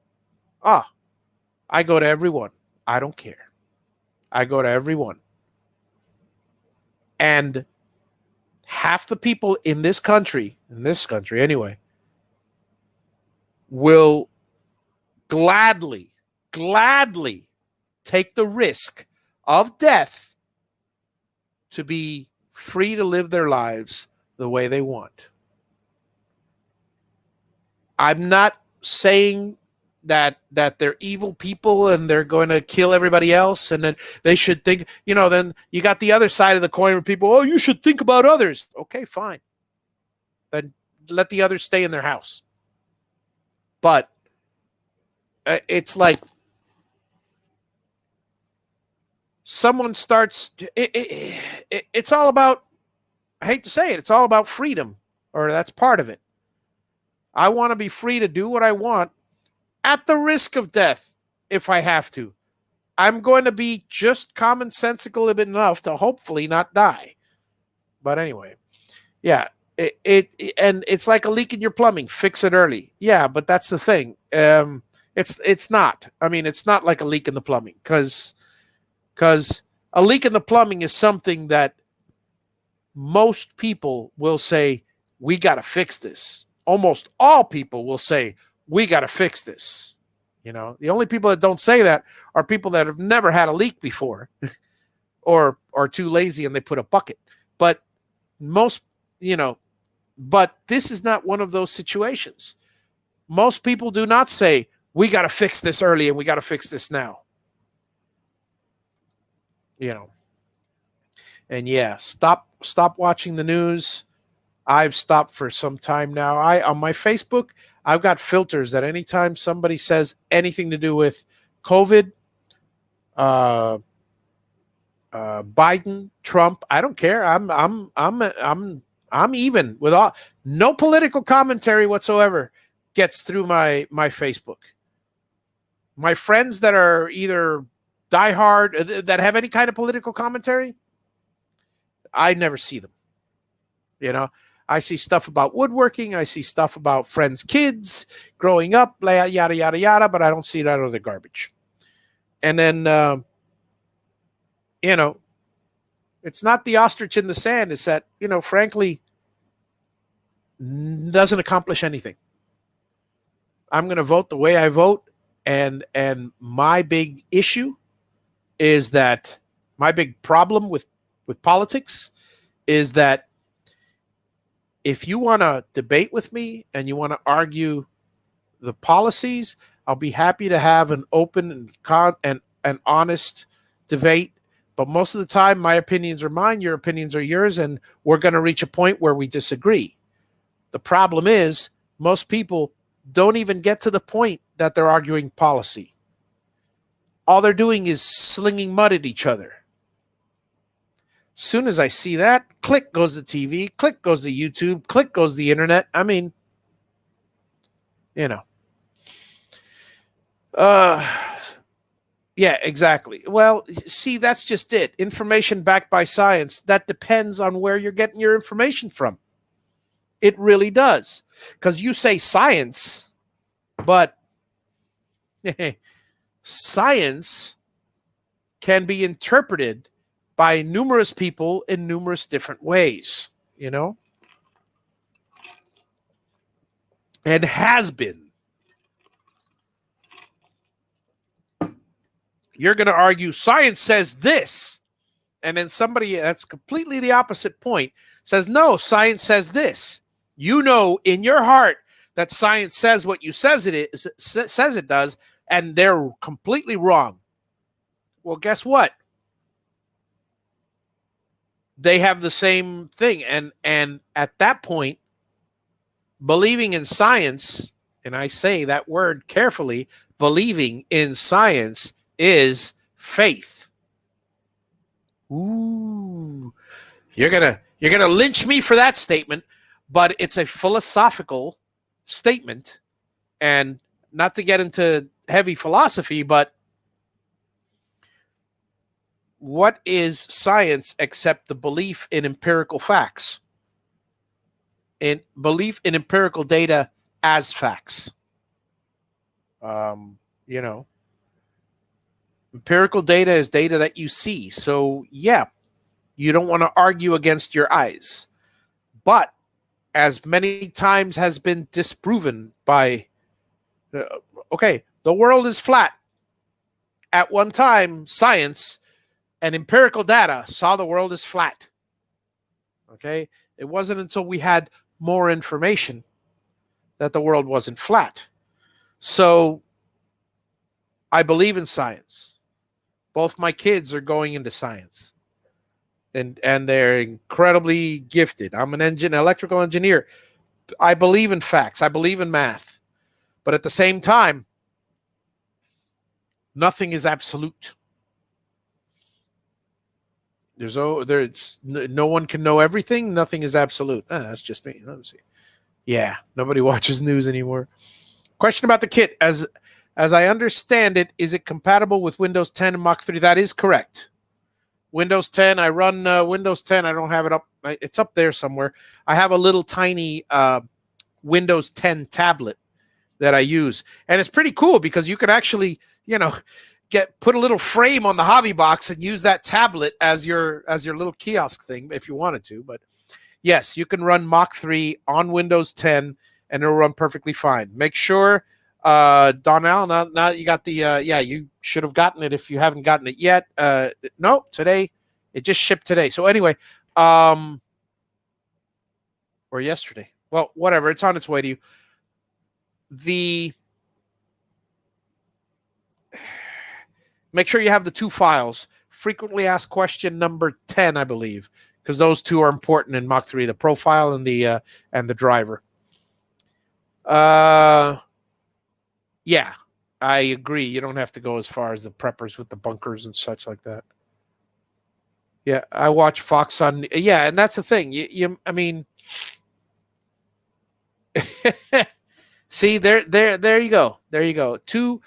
I go to everyone. I don't care. I go to everyone. And half the people in this country anyway, will gladly take the risk of death to be free to live their lives the way they want. I'm not saying that they're evil people and they're going to kill everybody else, and then they should think, then you got the other side of the coin where people, you should think about others. Okay, fine. Then let the others stay in their house. But it's like someone starts, it's all about, I hate to say it, it's all about freedom, or that's part of it. I want to be free to do what I want at the risk of death if I have to. I'm going to be just commonsensical enough to hopefully not die. But anyway, yeah, and it's like a leak in your plumbing. Fix it early. Yeah, but that's the thing. It's not. I mean, it's not like a leak in the plumbing because a leak in the plumbing is something that most people will say we got to fix this. Almost all people will say we got to fix this. You know, the only people that don't say that are people that have never had a leak before or are too lazy and they put a bucket. But most, you know, but this is not one of those situations. Most people do not say, we got to fix this early and we got to fix this now. You know, and yeah, stop watching the news. I've stopped for some time now. On my Facebook, I've got filters that anytime somebody says anything to do with COVID, uh, Biden, Trump, I don't care. I'm even with all, no political commentary whatsoever gets through my Facebook. My friends that are either diehard that have any kind of political commentary, I never see them. You know, I see stuff about woodworking. I see stuff about friends' kids growing up, yada, yada, yada, but I don't see that other garbage. And then, you know, it's not the ostrich in the sand. It's that, you know, frankly, doesn't accomplish anything. I'm going to vote the way I vote. And my big issue is that my big problem with politics is that if you want to debate with me and you want to argue the policies, I'll be happy to have an open and honest debate. But most of the time, my opinions are mine, your opinions are yours, and we're going to reach a point where we disagree. The problem is most people don't even get to the point that they're arguing policy. All they're doing is slinging mud at each other. Soon as I see that, click goes the TV, click goes the YouTube, click goes the internet. I mean, you know. Yeah, exactly. Well, see, that's just it. Information backed by science, that depends on where you're getting your information from. It really does. Because you say science, but science can be interpreted by numerous people in numerous different ways, you know? And has been. You're going to argue science says this. And then somebody that's completely the opposite point says, no, science says this. You know in your heart that science says what you says it does, and they're completely wrong. Well, guess what? They have the same thing. And at that point, believing in science, and I say that word carefully, believing in science is faith. Ooh. You're gonna lynch me for that statement, but it's a philosophical statement. And not to get into heavy philosophy, but what is science except the belief in empirical facts? In belief in empirical data as facts. You know, empirical data is data that you see. So yeah, you don't want to argue against your eyes. But as many times has been disproven by, okay, the world is flat. At one time, science and empirical data saw the world as flat. Okay, it wasn't until we had more information that the world wasn't flat. So I believe in science. Both my kids are going into science. And they're incredibly gifted. I'm an electrical engineer. I believe in facts. I believe in math. But at the same time, nothing is absolute. There's no one can know everything. Nothing is absolute. That's just me. Let me see. Yeah, nobody watches news anymore. Question about the kit. As I understand it, is it compatible with Windows 10 and Mach 3? That is correct. Windows 10. I run Windows 10. I don't have it up. It's up there somewhere. I have a little tiny Windows 10 tablet that I use, and it's pretty cool because you can actually, put a little frame on the hobby box and use that tablet as your little kiosk thing if you wanted to. But yes, you can run Mach 3 on Windows 10 and it'll run perfectly fine. Make sure, Donnell, now you got the, you should have gotten it if you haven't gotten it yet. No, today, it just shipped today. So anyway, or yesterday. Well, whatever, it's on its way to you. Make sure you have the two files. Frequently asked question number 10, I believe, because those two are important in Mach 3, the profile and the driver. Yeah, I agree. You don't have to go as far as the preppers with the bunkers and such like that. Yeah, I watch Fox on. Yeah, and that's the thing. I mean, see, there you go. There you go. Two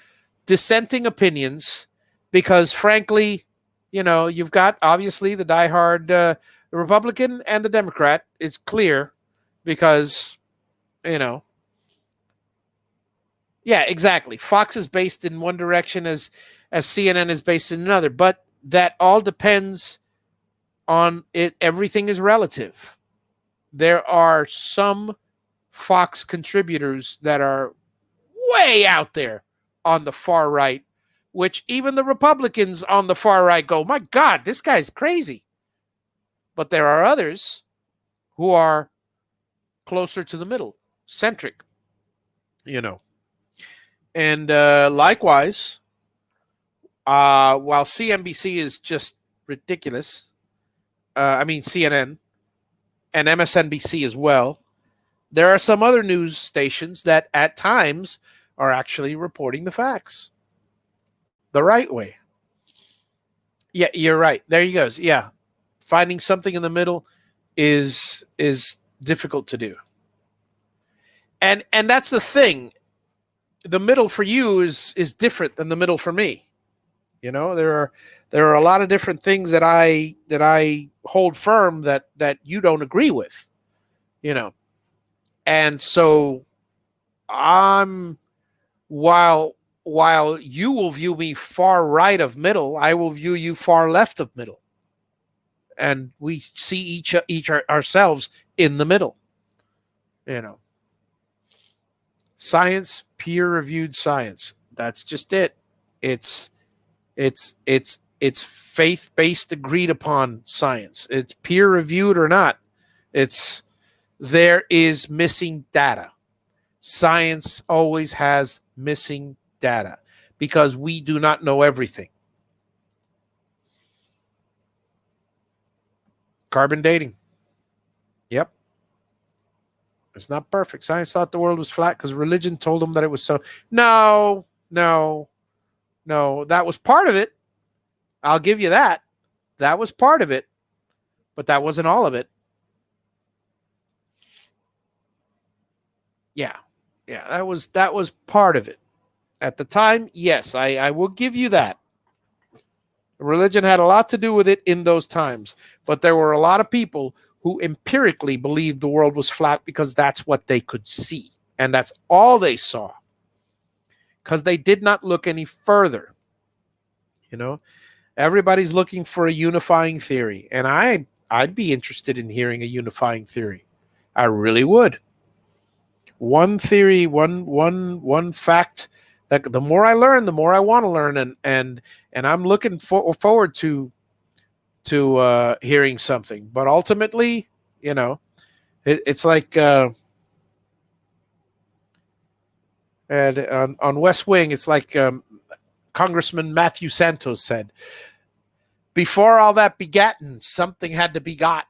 dissenting opinions, because frankly, you've got obviously the diehard Republican and the Democrat. It's clear because, yeah, exactly. Fox is based in one direction as CNN is based in another, but that all depends on it. Everything is relative. There are some Fox contributors that are way out there on the far right, which even the Republicans on the far right go, my God, this guy's crazy. But there are others who are closer to the middle, centric, And likewise, while CNBC is just ridiculous, CNN and MSNBC as well, there are some other news stations that at times are actually reporting the facts the right way. Yeah, you're right. There he goes. Yeah. Finding something in the middle is difficult to do. And that's the thing. The middle for you is different than the middle for me. There are a lot of different things that I hold firm that you don't agree with. And so I'm while you will view me far right of middle, I will view you far left of middle. And we see each ourselves in the middle. Science, peer-reviewed science. That's just it. It's faith-based, agreed upon science. It's peer-reviewed or not. There is missing data. Science always has missing data because we do not know everything. Carbon dating. Yep. It's not perfect. Science thought the world was flat because religion told them that it was so. No. That was part of it. I'll give you that. That was part of it. But that wasn't all of it. Yeah. That was part of it. At the time, yes, I will give you that. Religion had a lot to do with it in those times. But there were a lot of people who empirically believed the world was flat because that's what they could see. And that's all they saw. Because they did not look any further. Everybody's looking for a unifying theory. And I'd be interested in hearing a unifying theory. I really would. One theory, one fact that the more I learn, the more I want to learn. And I'm looking forward to hearing something. But ultimately, it's like and on West Wing, it's like Congressman Matthew Santos said, before all that begotten, something had to be got.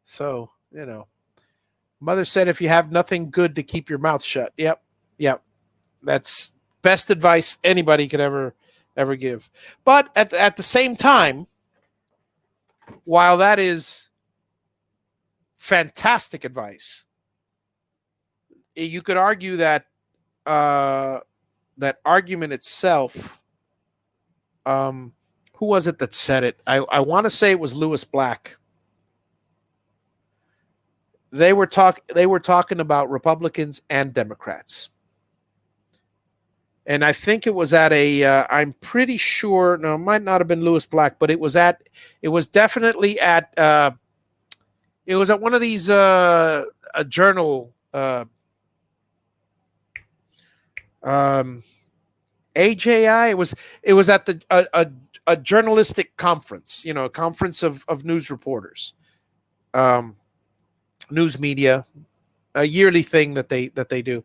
So, Mother said, if you have nothing good to keep your mouth shut. Yep. That's best advice anybody could ever give. But at the same time, while that is fantastic advice, you could argue that that argument itself. Um, who was it that said it? I want to say it was Lewis Black. They were talking about Republicans and Democrats, and I think it was at a. I'm pretty sure. No, it might not have been Lewis Black, but it was at. It was definitely at. It was at one of these a journal. Um, AJI. It was at the a journalistic conference. You know, a conference of news reporters, um, news media, a yearly thing that they do.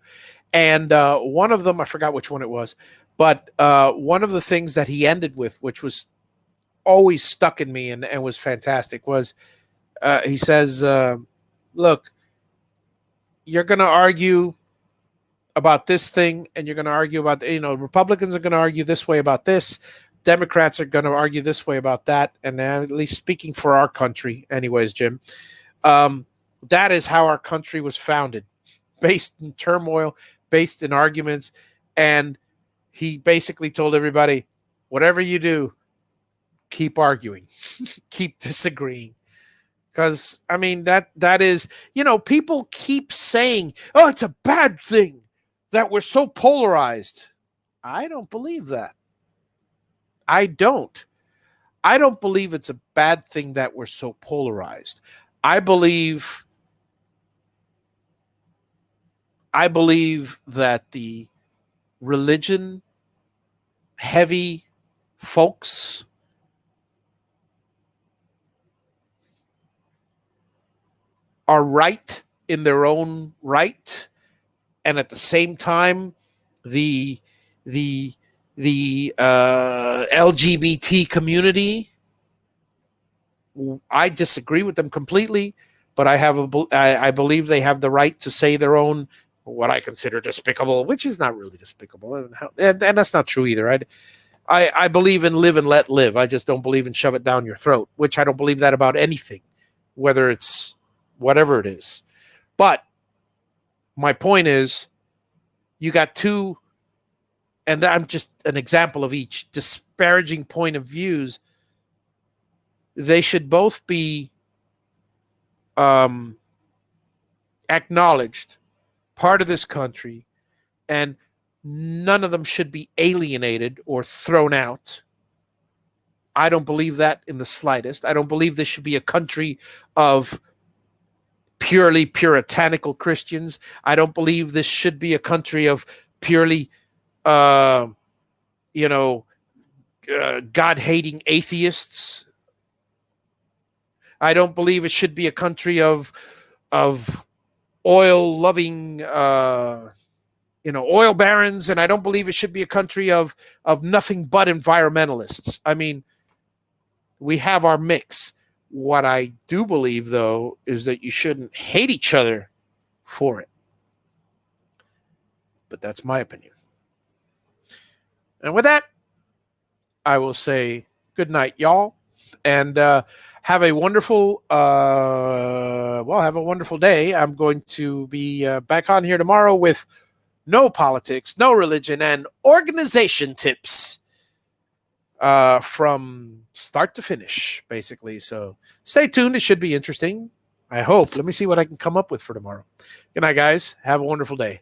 And one of them, I forgot which one it was, but one of the things that he ended with, which was always stuck in me and was fantastic, was he says, "Look, you're going to argue about this thing, and you're going to argue about Republicans are going to argue this way about this, Democrats are going to argue this way about that, and at least speaking for our country, anyways, Jim, that is how our country was founded, based in turmoil, based in arguments." And he basically told everybody, whatever you do, keep arguing, keep disagreeing. Because I mean that is, people keep saying, "Oh, it's a bad thing that we're so polarized." I don't believe that. I don't. I don't believe it's a bad thing that we're so polarized. I believe I believe that the religion heavy folks are right in their own right, and at the same time, the the the LGBT community, I disagree with them completely, but I believe they have the right to say their own, what I consider despicable, which is not really despicable, and that's not true either. I believe in live and let live. I just don't believe in shove it down your throat, which I don't believe that about anything, whether it's whatever it is. But my point is, you got two, and I'm just an example of each disparaging point of views. They should both be um, acknowledged, part of this country, and none of them should be alienated or thrown out. I don't believe that in the slightest. I don't believe this should be a country of purely puritanical Christians. I don't believe this should be a country of purely, uh, God-hating atheists. I don't believe it should be a country of oil-loving, oil barons, and I don't believe it should be a country of nothing but environmentalists. I mean, we have our mix. What I do believe, though, is that you shouldn't hate each other for it. But that's my opinion. And with that, I will say good night, y'all, and have a wonderful, have a wonderful day. I'm going to be back on here tomorrow with no politics, no religion, and organization tips from start to finish, basically. So stay tuned. It should be interesting. I hope. Let me see what I can come up with for tomorrow. Good night, guys. Have a wonderful day.